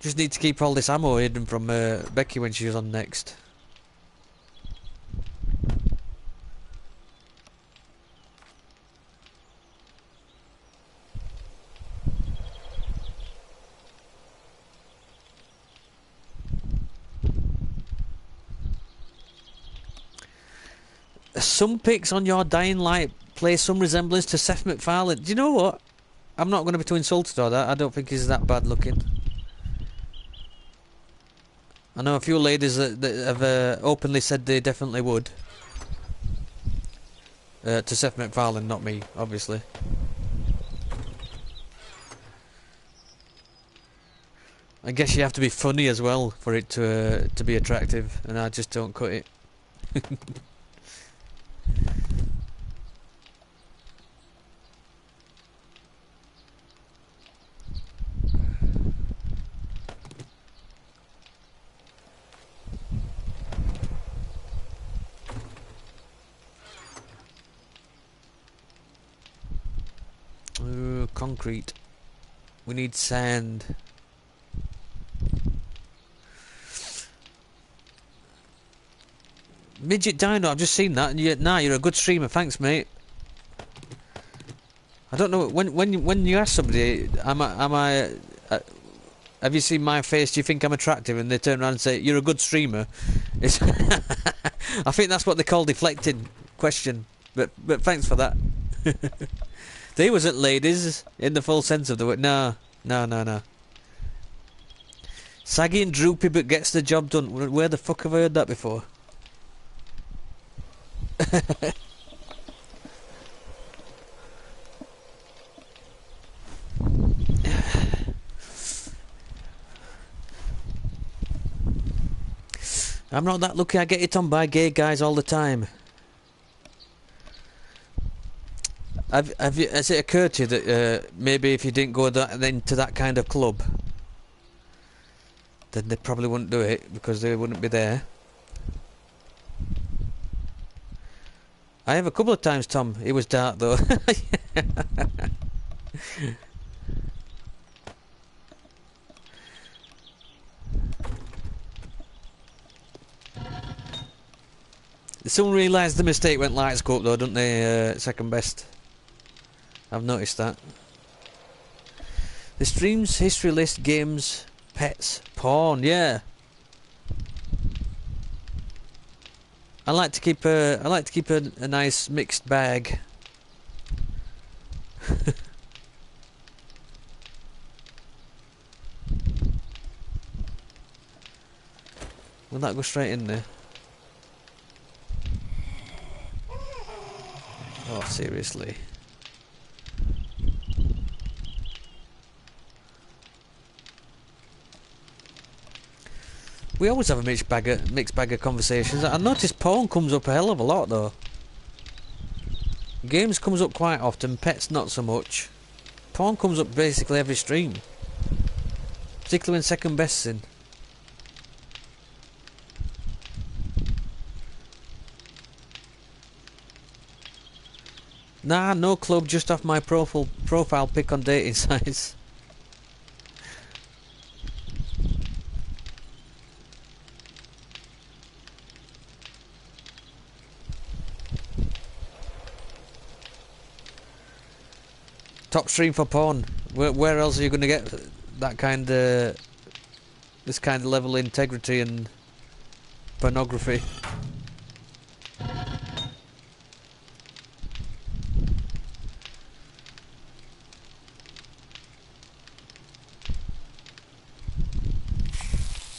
Just need to keep all this ammo hidden from Becky when she's on next. Some pics on your dying light play some resemblance to Seth MacFarlane. Do you know what? I'm not going to be too insulted or that. I don't think he's that bad looking. I know a few ladies that have openly said they definitely would. To Seth MacFarlane, not me, obviously. I guess you have to be funny as well for it to be attractive, and I just don't cut it. concrete. We need sand. Midget Dino, I've just seen that, and you're a good streamer. Thanks, mate. I don't know when you ask somebody, am I have you seen my face? Do you think I'm attractive? And they turn around and say, "You're a good streamer." It's I think that's what they call deflecting question. But thanks for that. They wasn't ladies in the full sense of the word. No. Saggy and droopy, but gets the job done. Where the fuck have I heard that before? I'm not that lucky. I get hit on by gay guys all the time. Has it occurred to you that maybe if you didn't go into that kind of club, then they probably wouldn't do it because they wouldn't be there? I have a couple of times, Tom. It was dark though. Someone realised the mistake went light scope though, don't they? Second best. I've noticed that. The streams, history list, games, pets, porn. Yeah. I like to keep a nice mixed bag. Will that go straight in there? Oh, seriously. We always have a mixed bag of conversations. I noticed porn comes up a hell of a lot though. Games comes up quite often, pets not so much. Porn comes up basically every stream. Particularly when second best's in. Nah, no club, just off my profile pic on dating sites. Top stream for porn. Where else are you going to get that kind of this kind of level of integrity and pornography?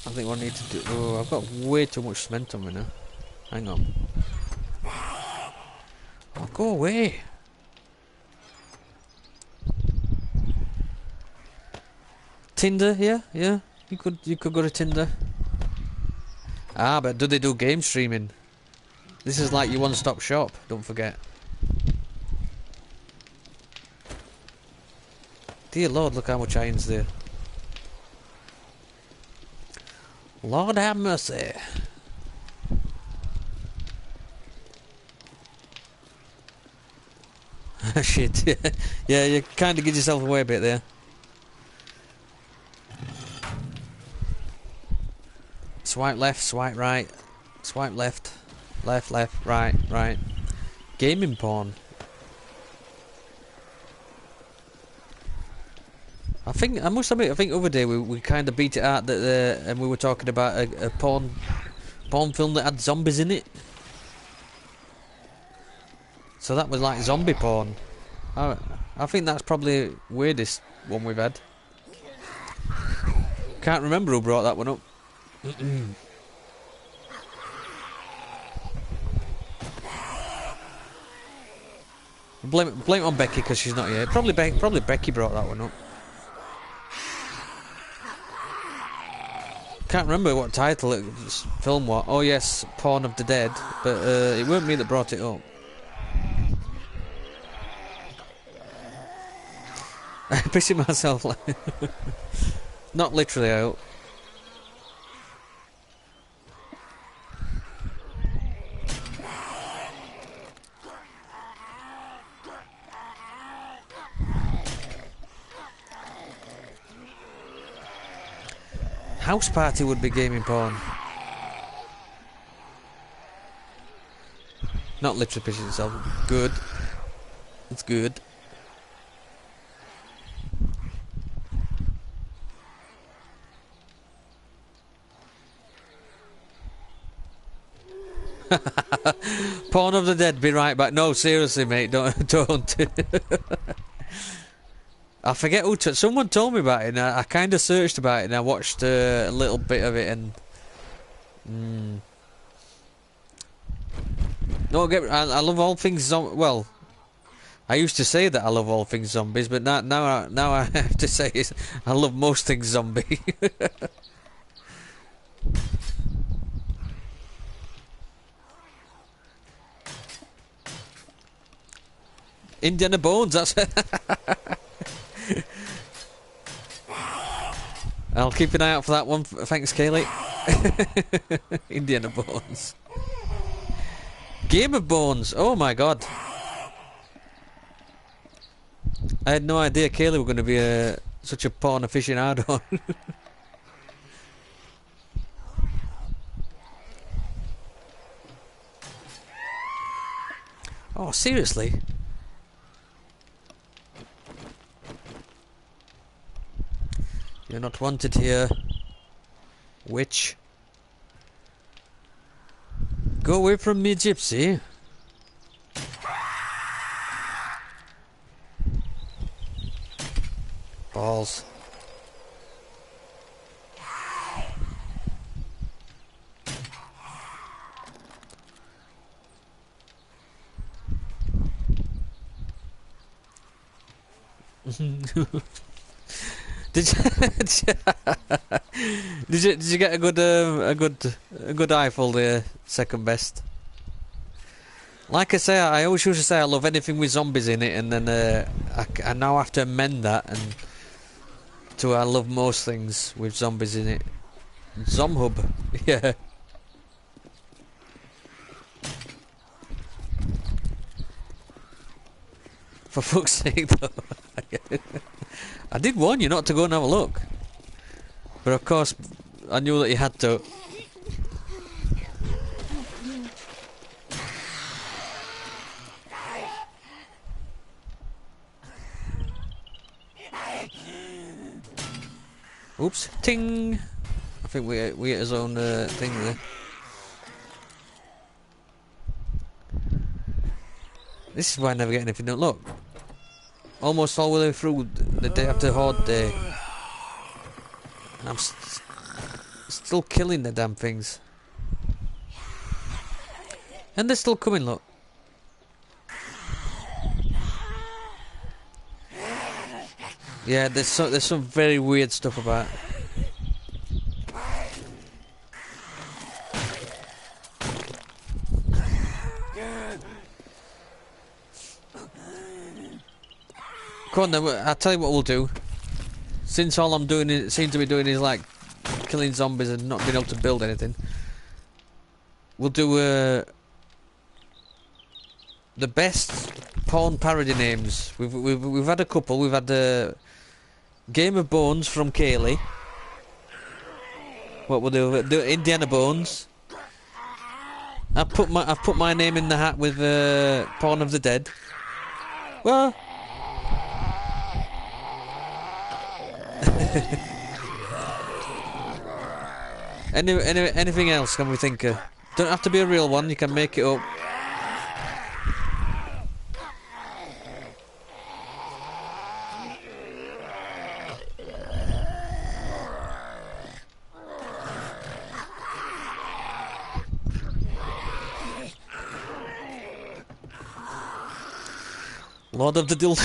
I think what I need to do. Oh, I've got way too much cement on me now. Hang on. Oh, go away. Tinder, yeah. You could go to Tinder. Ah, but do they do game streaming? This is like your one-stop shop. Don't forget. Dear Lord, look how much iron's there. Lord have mercy. Shit. Yeah, you kind of give yourself away a bit there. Swipe left, swipe right, swipe left, left, right, right. Gaming porn. I must admit, I think the other day we kind of beat it out that and we were talking about a porn film that had zombies in it. So that was like zombie porn. I think that's probably the weirdest one we've had. Can't remember who brought that one up. Blame it on Becky because she's not here. Probably Becky brought that one up. Can't remember what title film was. Oh yes, Porn of the Dead. But it weren't me that brought it up. I'm pissing myself like not literally, I hope. house party would be gaming porn. Not literally pissing yourself. Good. It's good. Porn of the Dead, be right back. No, seriously, mate, don't. I forget who. Someone told me about it, and I kind of searched about it, and I watched a little bit of it, and no, I love all things well, I used to say that I love all things zombies, but now I have to say I love most things zombie. Indiana Bones, that's I'll keep an eye out for that one. Thanks, Kaylee. Indiana Bones. Game of Bones. Oh my god. I had no idea Kaylee were going to be such a porn aficionado. Oh, seriously? You're not wanted here, witch. Go away from me, gypsy. Balls. Did you get a good eyeful there? Second best. Like I say, I always used to say I love anything with zombies in it, and then I now have to amend that and to I love most things with zombies in it. Zomhub, yeah. For fuck's sake, though. I did warn you not to go and have a look. But of course, I knew that you had to. Oops, ting! I think we hit his own thing there. This is why I never get anything done. Look, almost all the way through the day after Horde Day, and I'm still killing the damn things, and they're still coming. Look. Yeah, there's some very weird stuff about it. Come on then, I'll tell you what we'll do. Since all I'm doing seem to be doing is like killing zombies and not being able to build anything, we'll do the best porn parody names. We've had a couple. We've had Game of Bones from Kaylee. What we'll do Indiana Bones. I've put my name in the hat with Porn of the Dead. Well. Anything else can we think of? Don't have to be a real one, you can make it up. Lord of the Dill.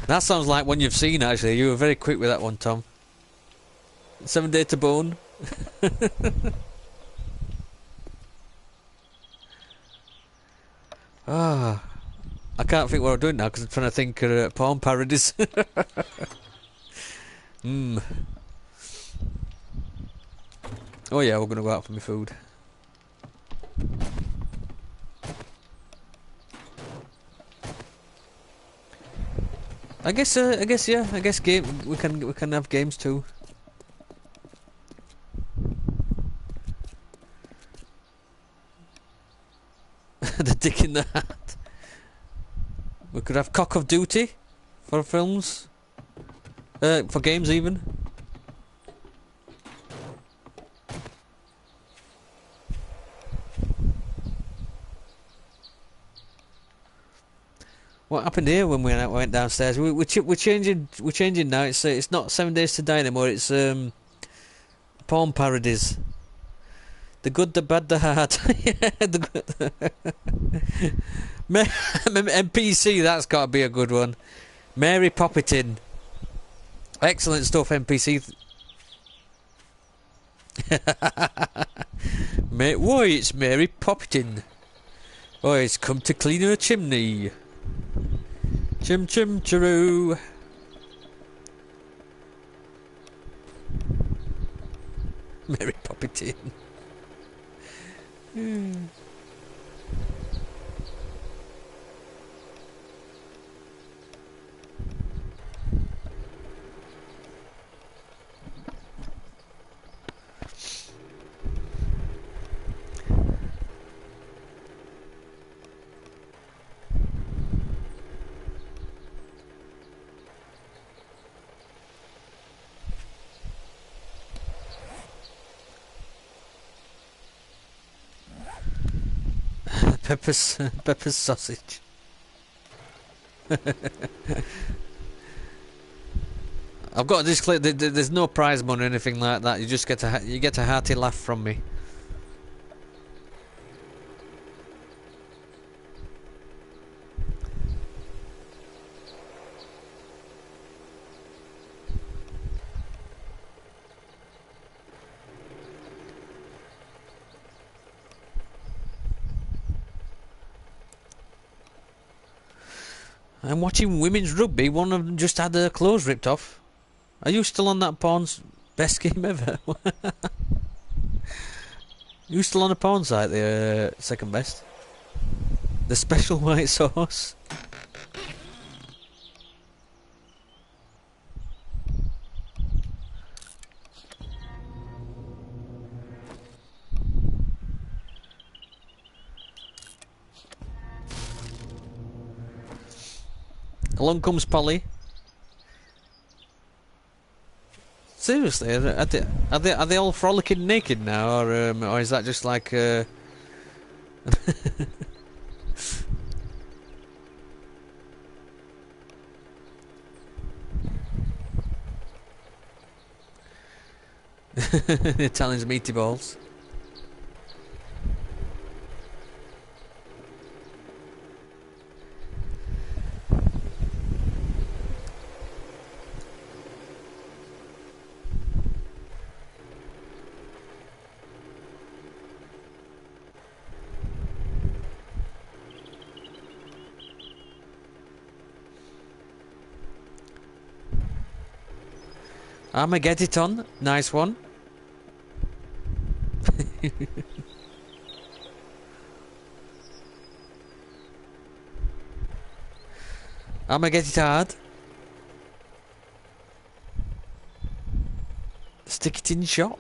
That sounds like one you've seen, actually. You were very quick with that one, Tom. 7 Day to Bone. Ah, I can't think what I'm doing now because I'm trying to think of porn parodies. Oh yeah, we're gonna go out for my food. I guess yeah. I guess game we can have games too. The dick in the hat. We could have Cock of Duty for films, for games even. What happened here when we went downstairs? We're changing now. It's not 7 Days to Die anymore. It's porn parodies. The good, the bad, the hard. Yeah, the good. NPC, that's got to be a good one. Mary Poppitin. Excellent stuff, NPC. Mate, why, it's Mary Poppitin. Oh, it's come to clean her chimney. Chim chim chiroo. Mary Poppitin. Pepper's sausage. I've got to disclaim. There's no prize money or anything like that. You just get a hearty laugh from me. I'm watching women's rugby. One of them just had their clothes ripped off. Are you still on that porn's best game ever? You still on a porn site, the second best? The special white sauce? Along comes Polly. Seriously, are they all frolicking naked now, or is that just like Italian's meaty balls? Armageddon, nice one. Armageddon. Stick it in shop.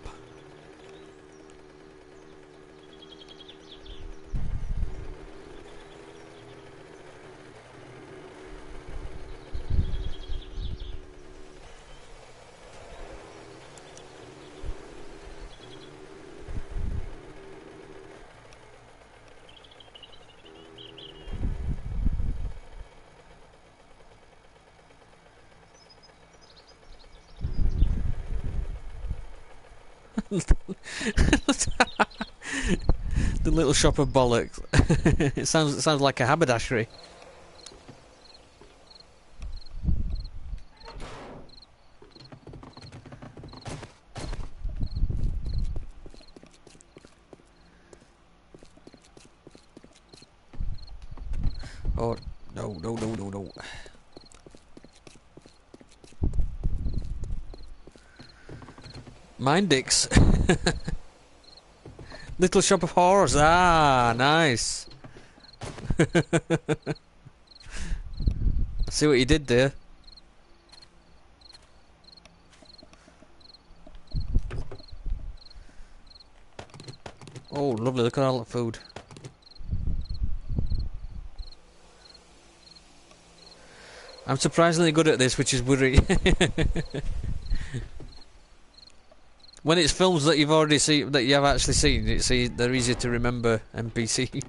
The little shop of bollocks. It sounds like a haberdashery. Oh no. Mine dicks. Little shop of horrors. Ah, nice. See what you did there. Oh, lovely, look at all that food. I'm surprisingly good at this, which is worrying. When it's films that you've already seen, that you have actually seen, they're easy to remember NPC.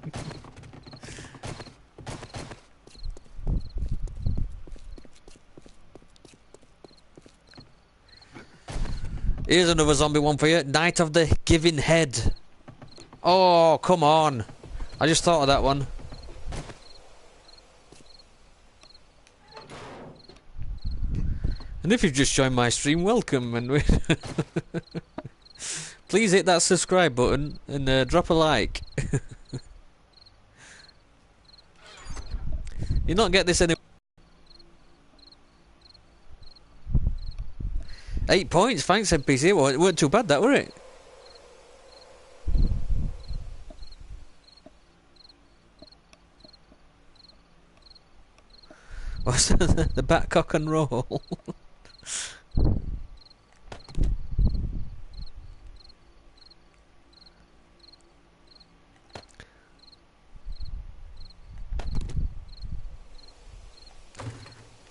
Here's another zombie one for you. Night of the Giving Head. Oh, come on. I just thought of that one. And if you've just joined my stream, welcome. And please hit that subscribe button and drop a like. You not get this anymore. 8 points, thanks NPC. Well, it weren't too bad that, were it? What's the back cock and roll?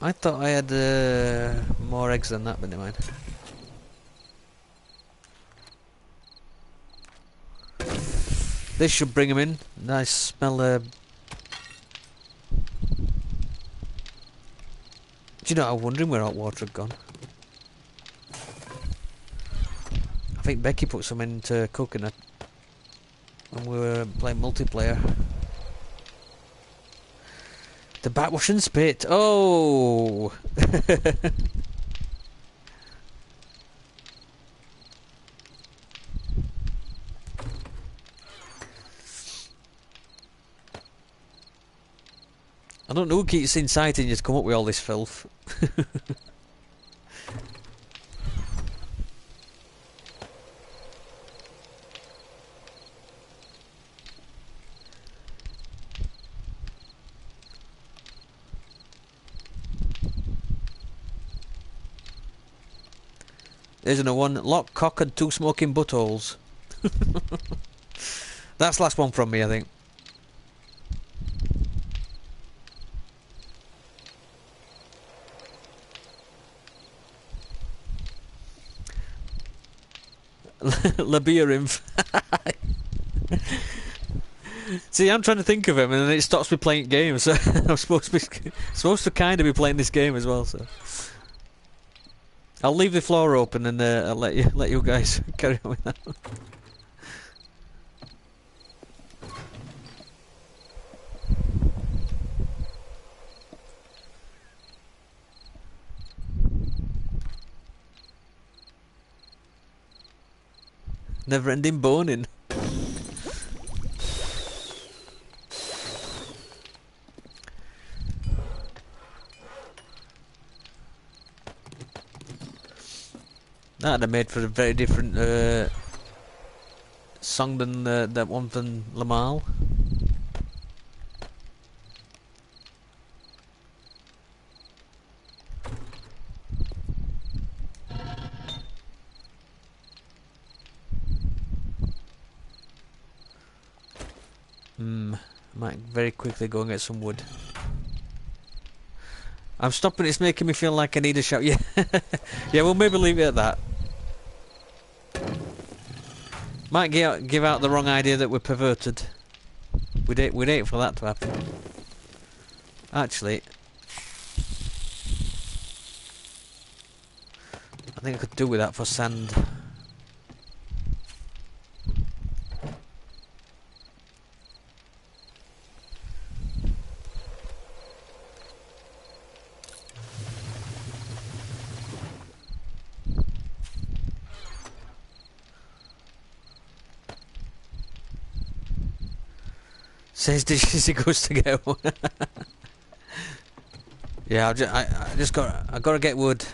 I thought I had more eggs than that, but never mind. This should bring them in. Nice smell. Do you know, I'm wondering where hot water had gone. I think Becky put some into cooking it when we were playing multiplayer. The backwash and spit. Oh! I don't know who keeps inciting you to come up with all this filth. There's another one. Lock, cock and 2 smoking buttholes. That's the last one from me, I think. Labyrinth. See, I'm trying to think of him, and then it stops me playing games. So I'm supposed to kind of be playing this game as well. So I'll leave the floor open and I'll let you guys carry on with that. Never-ending boning. That'd have made for a very different song than that one from Lamal. Might very quickly go and get some wood. I'm stopping, it's making me feel like I need a shout. Yeah, yeah, we'll maybe leave it at that. Might give out the wrong idea that we're perverted. We'd hate for that to happen. Actually, I think I could do with that for sand. Says dishes he goes to get one. Yeah, I gotta get wood.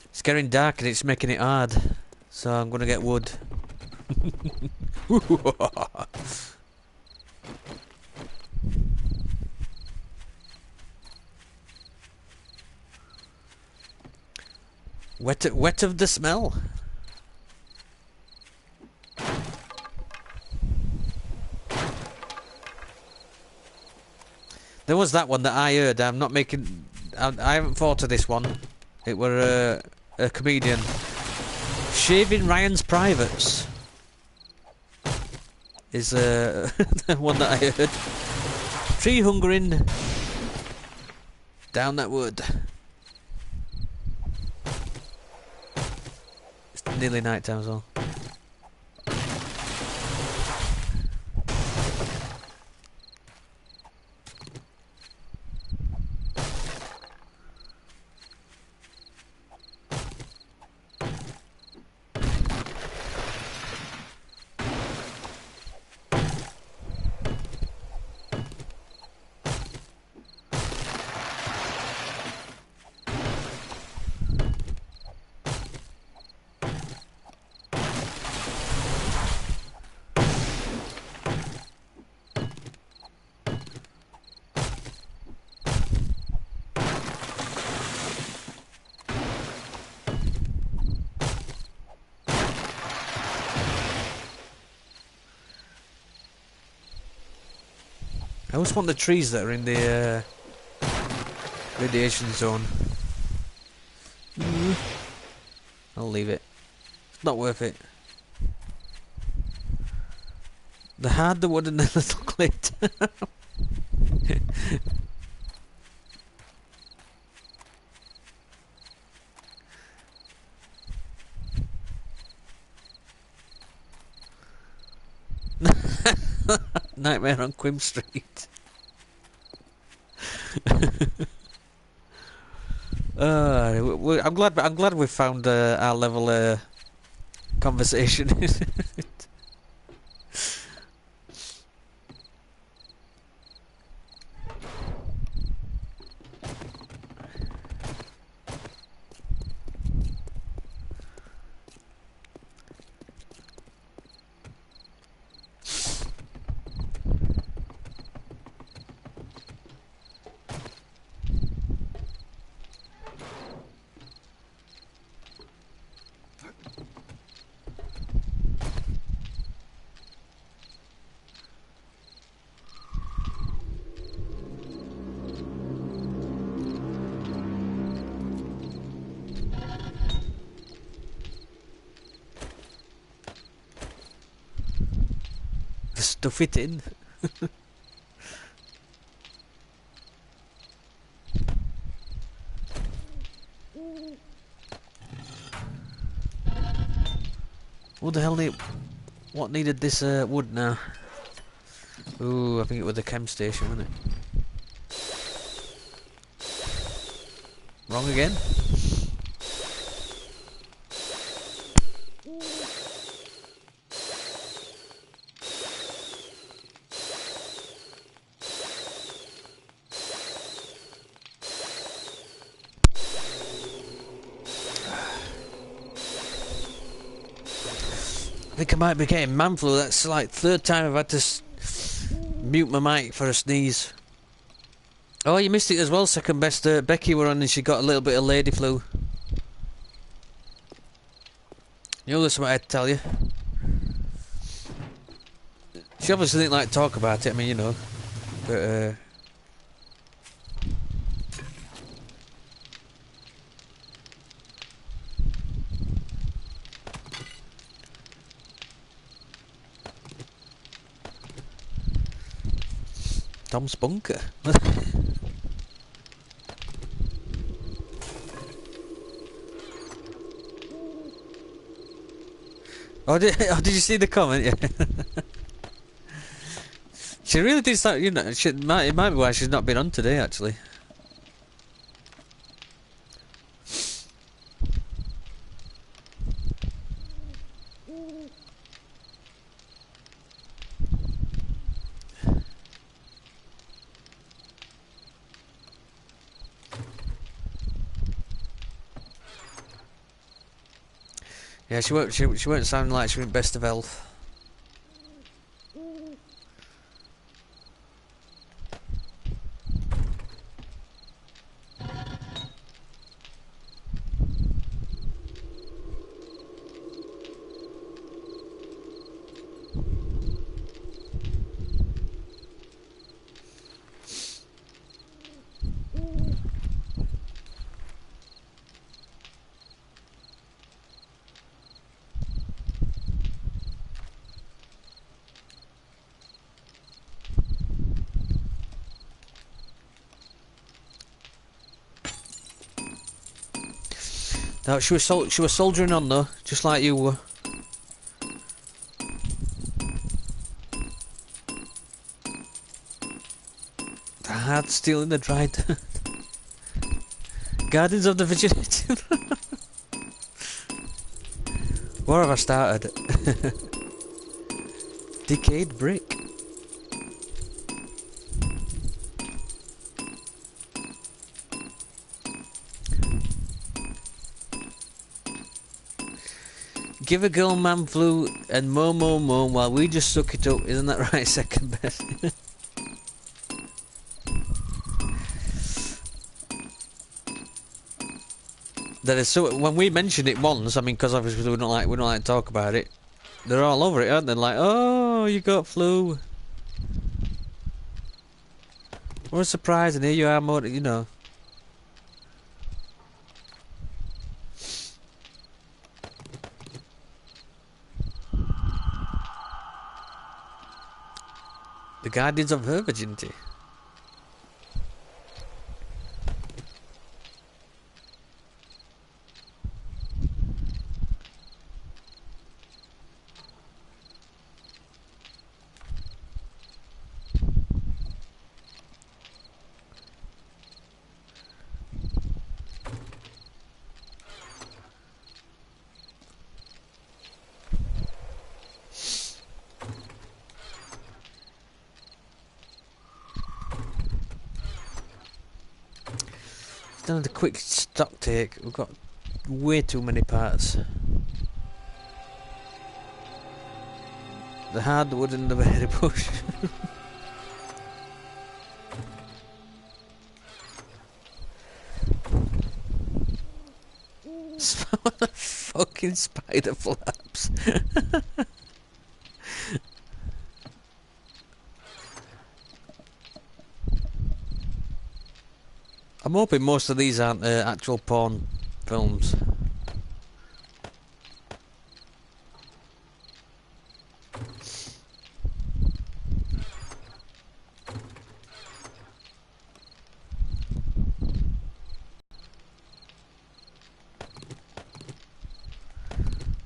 It's getting dark and it's making it hard, so I'm gonna get wood. Wet of the smell. There was that one that I heard. I'm not making. I haven't thought of this one. It were a comedian shaving Ryan's privates. Is the one that I heard. Tree hungering down that wood. It's nearly night time as well. I always want the trees that are in the radiation zone. I'll leave it. It's not worth it. The hard, the wood, and the little clit. Nightmare on Quim Street. I'm glad we found our level conversation. Stuff it in. What the hell what needed this wood now? Ooh, I think it was the chem station, wasn't it? Wrong again? I think I might be getting man flu. That's like third time I've had to mute my mic for a sneeze. Oh, you missed it as well. Second best Becky were on and she got a little bit of lady flu. You know, that's what I had to tell you. She obviously didn't like to talk about it. I mean, you know, but Tom's bunker. Oh, did you see the comment? Yeah. She really did start, you know, it might be why she's not been on today, actually. Yeah, she won't sound like she went best of health. No, she was soldiering on though, just like you were. Hard stealing the dried Guardians of the Virginity. Where have I started? Decayed brick. Give a girl man flu and moan while we just suck it up. Isn't that right? Second best. There is so when we mention it once, I mean, because obviously we don't like to talk about it. They're all over it, aren't they? Like, oh, you got flu. What a surprise! And here you are, more, you know. The Guardians of her virginity. Done the quick stock take. We've got way too many parts. The hardwood and the berry bush. Fucking spider flaps. I'm hoping most of these aren't actual porn films.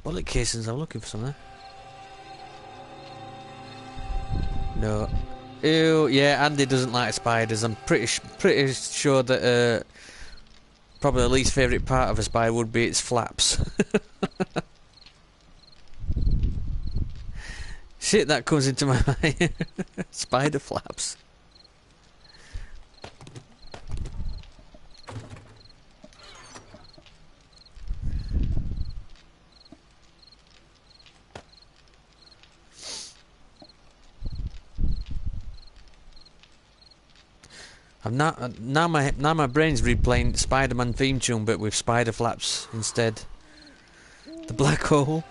Bullet casings, I'm looking for something. No. Ew, yeah, Andy doesn't like spiders. I'm pretty sure that probably the least favourite part of a spider would be its flaps. Shit, that comes into my mind. Spider flaps. Now my brain's replaying Spider-Man theme tune, but with spider flaps instead. The black hole.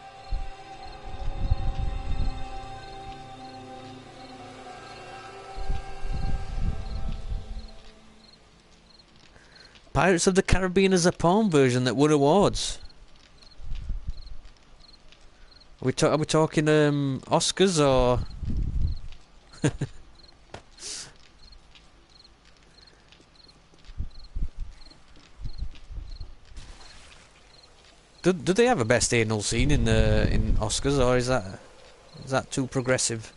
Pirates of the Caribbean is a porn version that won awards. Are we talking Oscars or? Do they have a best anal scene in Oscars, or is that too progressive?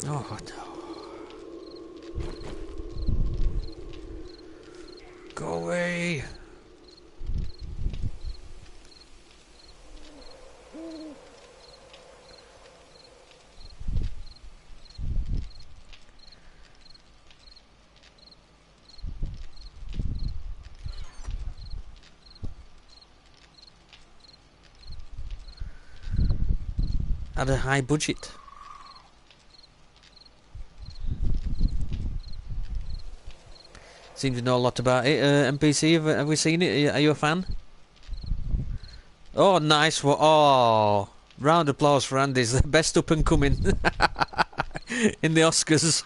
Oh no! Go away! At a high budget. Seem to know a lot about it. NPC, have we seen it? Are you a fan? Oh, nice one. Oh, round of applause for Andy's the best up and coming in the Oscars.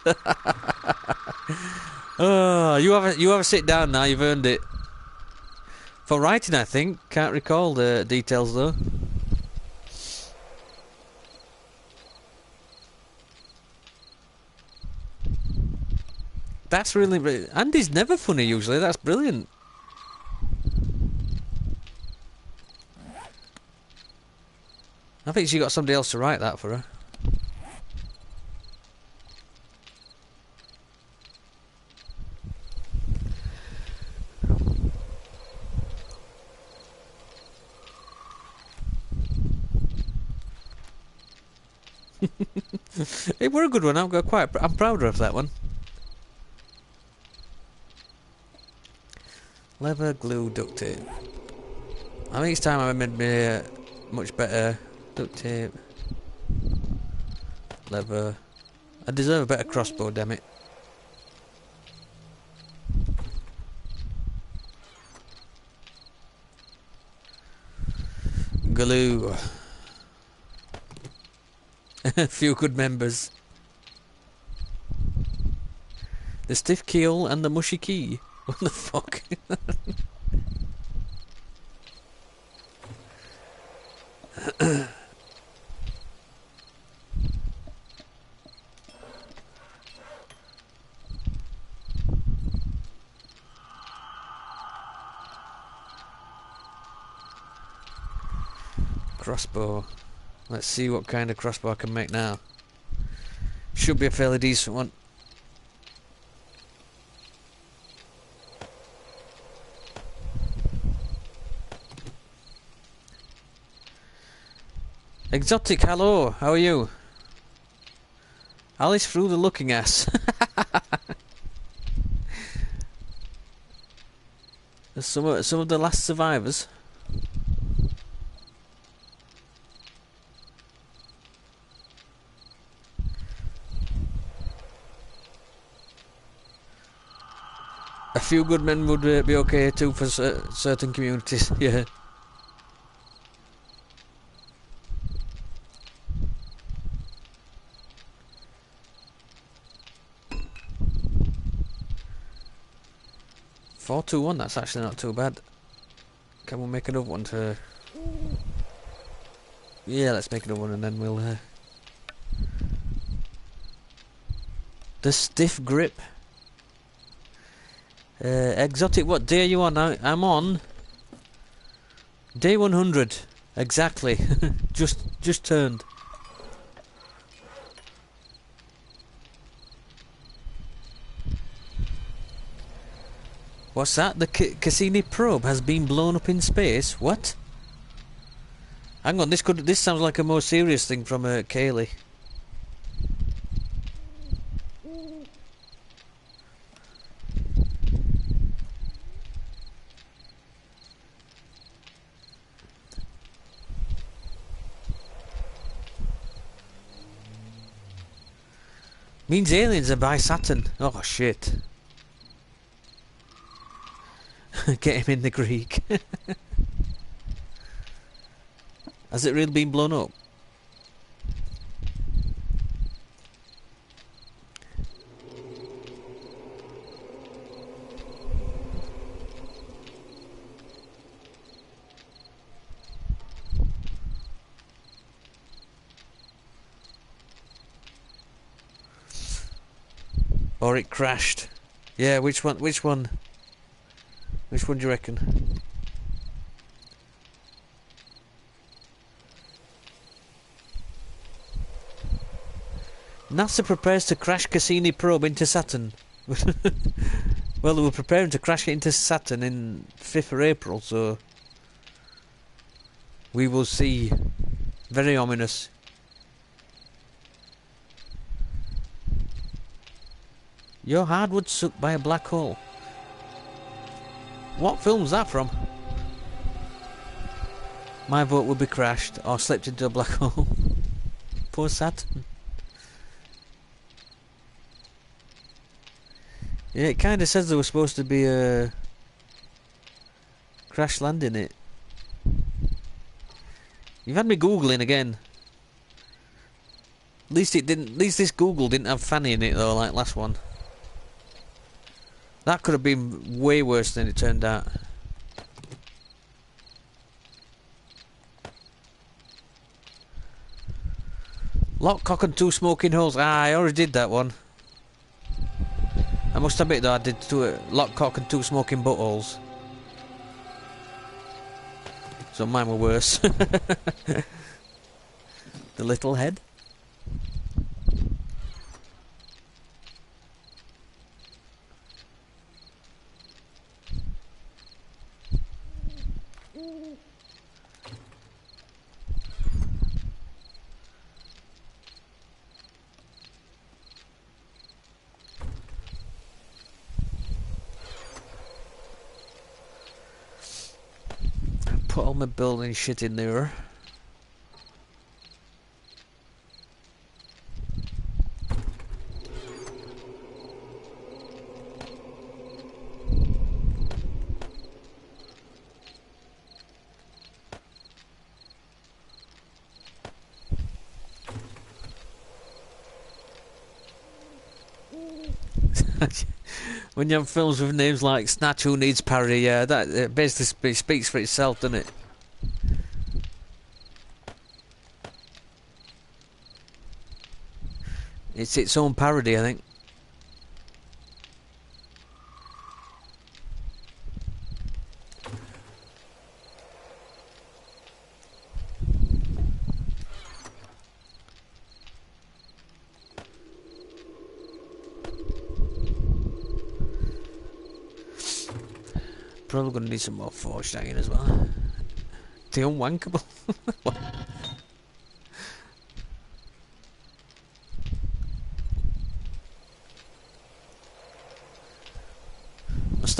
Oh, you have a sit down now. You've earned it. For writing, I think. Can't recall the details though. That's really... Andy's never funny usually, that's brilliant. I think she got somebody else to write that for her. It were a good one. I'm prouder of that one. Leather, glue, duct tape. I think it's time I made me much better. Duct tape. Leather. I deserve a better crossbow, damn it. Glue. A few good members. The stiff keel and the mushy key. What the fuck? Crossbow. Let's see what kind of crossbow I can make now. Should be a fairly decent one. Exotic, hello, how are you? Alice through the looking ass. some of the last survivors. A few good men would be okay too for certain communities, yeah. Four, 2, 1. That's actually not too bad. Can we make another one to? Yeah, let's make another one and then we'll. The stiff grip. Exotic, what day are you on? I'm on day 100 exactly. just turned. What's that? The Cassini probe has been blown up in space. What? Hang on, this sounds like a more serious thing from Kaylee. Means aliens are by Saturn. Oh shit. Get him in the Greek. Has it really been blown up? Or it crashed. Yeah, which one? Which one? Which one do you reckon? NASA prepares to crash Cassini probe into Saturn. Well, they were preparing to crash it into Saturn in 5th of April, so we will see. Very ominous. Your hardwood sucked by a black hole. What film's that from? My vote will be crashed or slipped into a black hole. Poor Saturn. Yeah, it kind of says there was supposed to be a crash landing it. You've had me googling again. At least it didn't. At least this Google didn't have Fanny in it though, like last one. That could have been way worse than it turned out. Lock, cock and 2 smoking holes. Ah, I already did that one. I must admit though, I did lock, cock and two smoking buttholes. So mine were worse. The little head. Put all my building shit in there. When you have films with names like Snatch Who Needs Parody, yeah, that basically speaks for itself, doesn't it? It's its own parody, I think. Probably gonna need some more forged iron as well. The unwankable.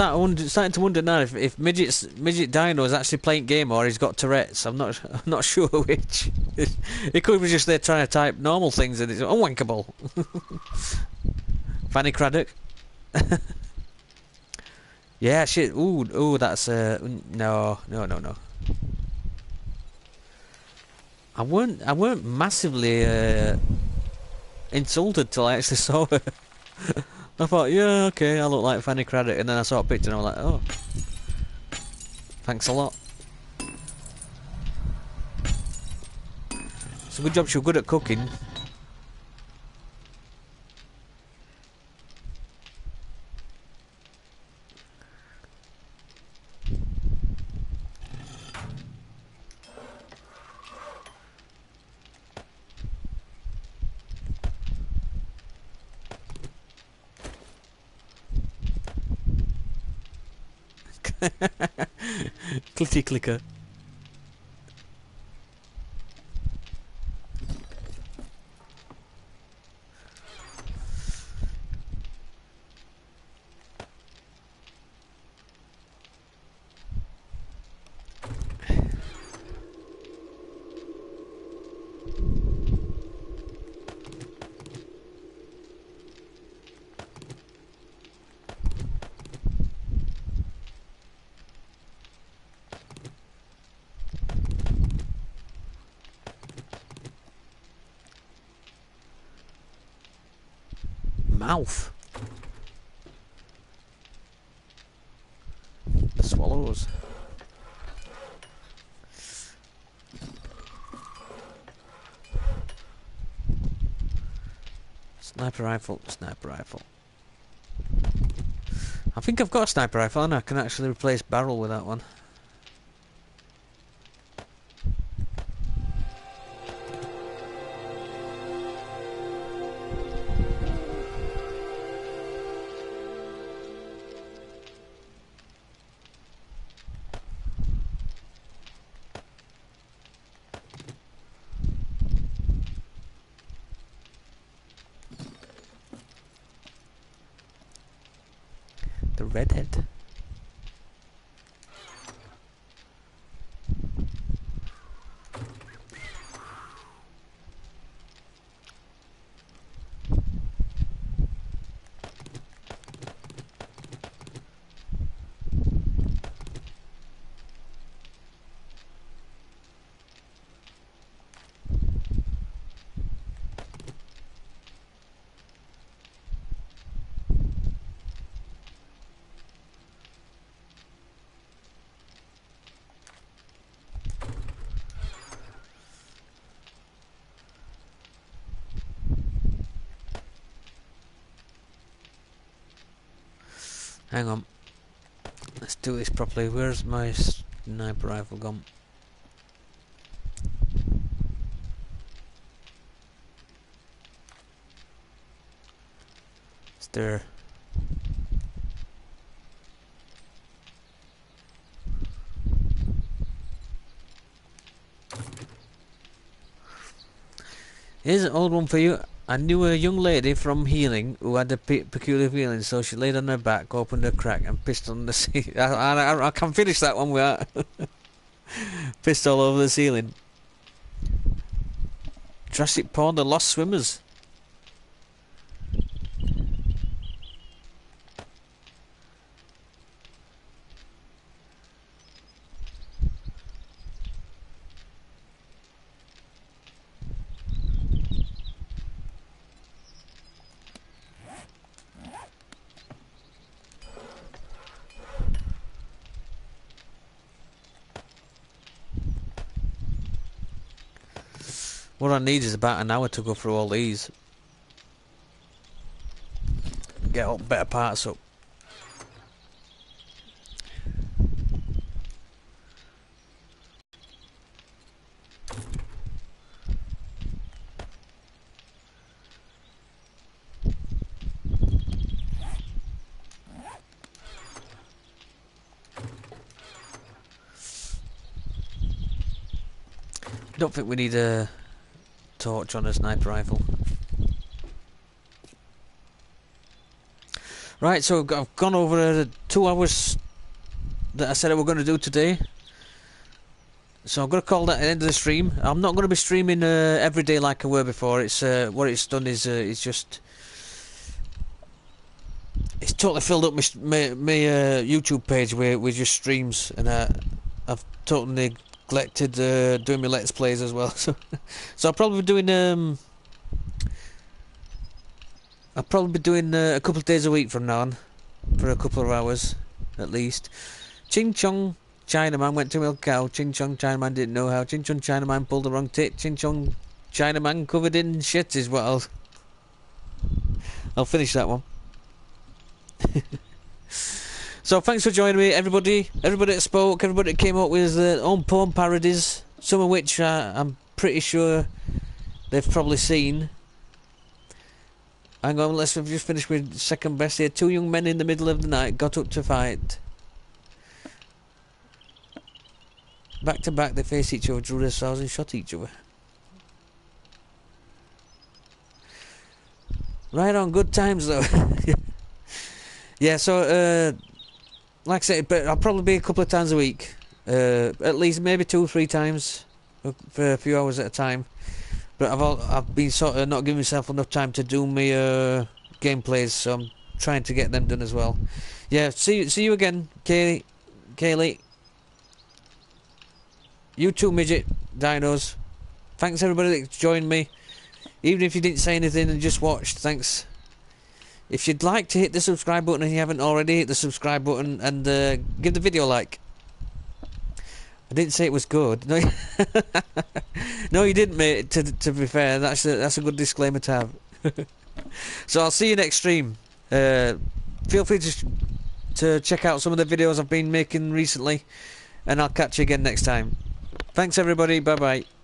I'm starting to wonder now if midget Dino is actually playing game or he's got Tourette's. I'm not sure which. He could be just there trying to type normal things and it's unwankable. Fanny Craddock. Yeah, shit. Ooh, that's no. I weren't massively insulted till I actually saw her. I thought, yeah, okay, I look like Fanny Craddock, and then I saw a picture and I was like, oh, thanks a lot. It's a good job she was good at cooking. Clitty clicker. Mouth. The swallows. Sniper rifle, sniper rifle. I think I've got a sniper rifle and I can actually replace barrel with that one. The redhead. Hang on. Let's do this properly. Where's my sniper rifle gone? It's there. Here's an old one for you. I knew a young lady from healing who had a peculiar feeling, so she laid on her back, opened a crack, and pissed on the ceiling. I can finish that one with that. Pissed all over the ceiling. Jurassic Porn, The Lost Swimmers. What I need is about an hour to go through all these. Get all better parts up. Don't think we need a torch on a sniper rifle. Right, so I've gone over the 2 hours that I said I were going to do today. So I'm going to call that the end of the stream. I'm not going to be streaming every day like I were before. It's what it's done is it's just it's totally filled up my YouTube page with just streams, and I've totally neglected doing my let's plays as well. So I'll probably be doing a couple of days a week from now on, for a couple of hours at least. Ching Chong Chinaman went to milk cow. Ching Chong Chinaman didn't know how. Ching Chong Chinaman pulled the wrong tit. Ching Chong Chinaman covered in shit is what I'll finish that one. So thanks for joining me, everybody that spoke, everybody that came up with their own poem parodies, some of which I'm pretty sure they've probably seen. Hang on, let's just finish with second best here. 2 young men in the middle of the night got up to fight. Back to back they faced each other, drew their swords and shot each other. Right on, good times though. Yeah, so like I said, but I'll probably be a couple of times a week, at least maybe 2 or 3 times for a few hours at a time. But I've been sort of not giving myself enough time to do my gameplays, so I'm trying to get them done as well. Yeah, see you again, Kaylee. You too, Midget Dinos. Thanks everybody that joined me, even if you didn't say anything and just watched. Thanks. If you'd like to hit the subscribe button and you haven't already, hit the subscribe button and give the video a like. I didn't say it was good. No, no, you didn't, mate. To be fair, that's a good disclaimer to have. So I'll see you next stream. Feel free to check out some of the videos I've been making recently, and I'll catch you again next time. Thanks, everybody. Bye bye.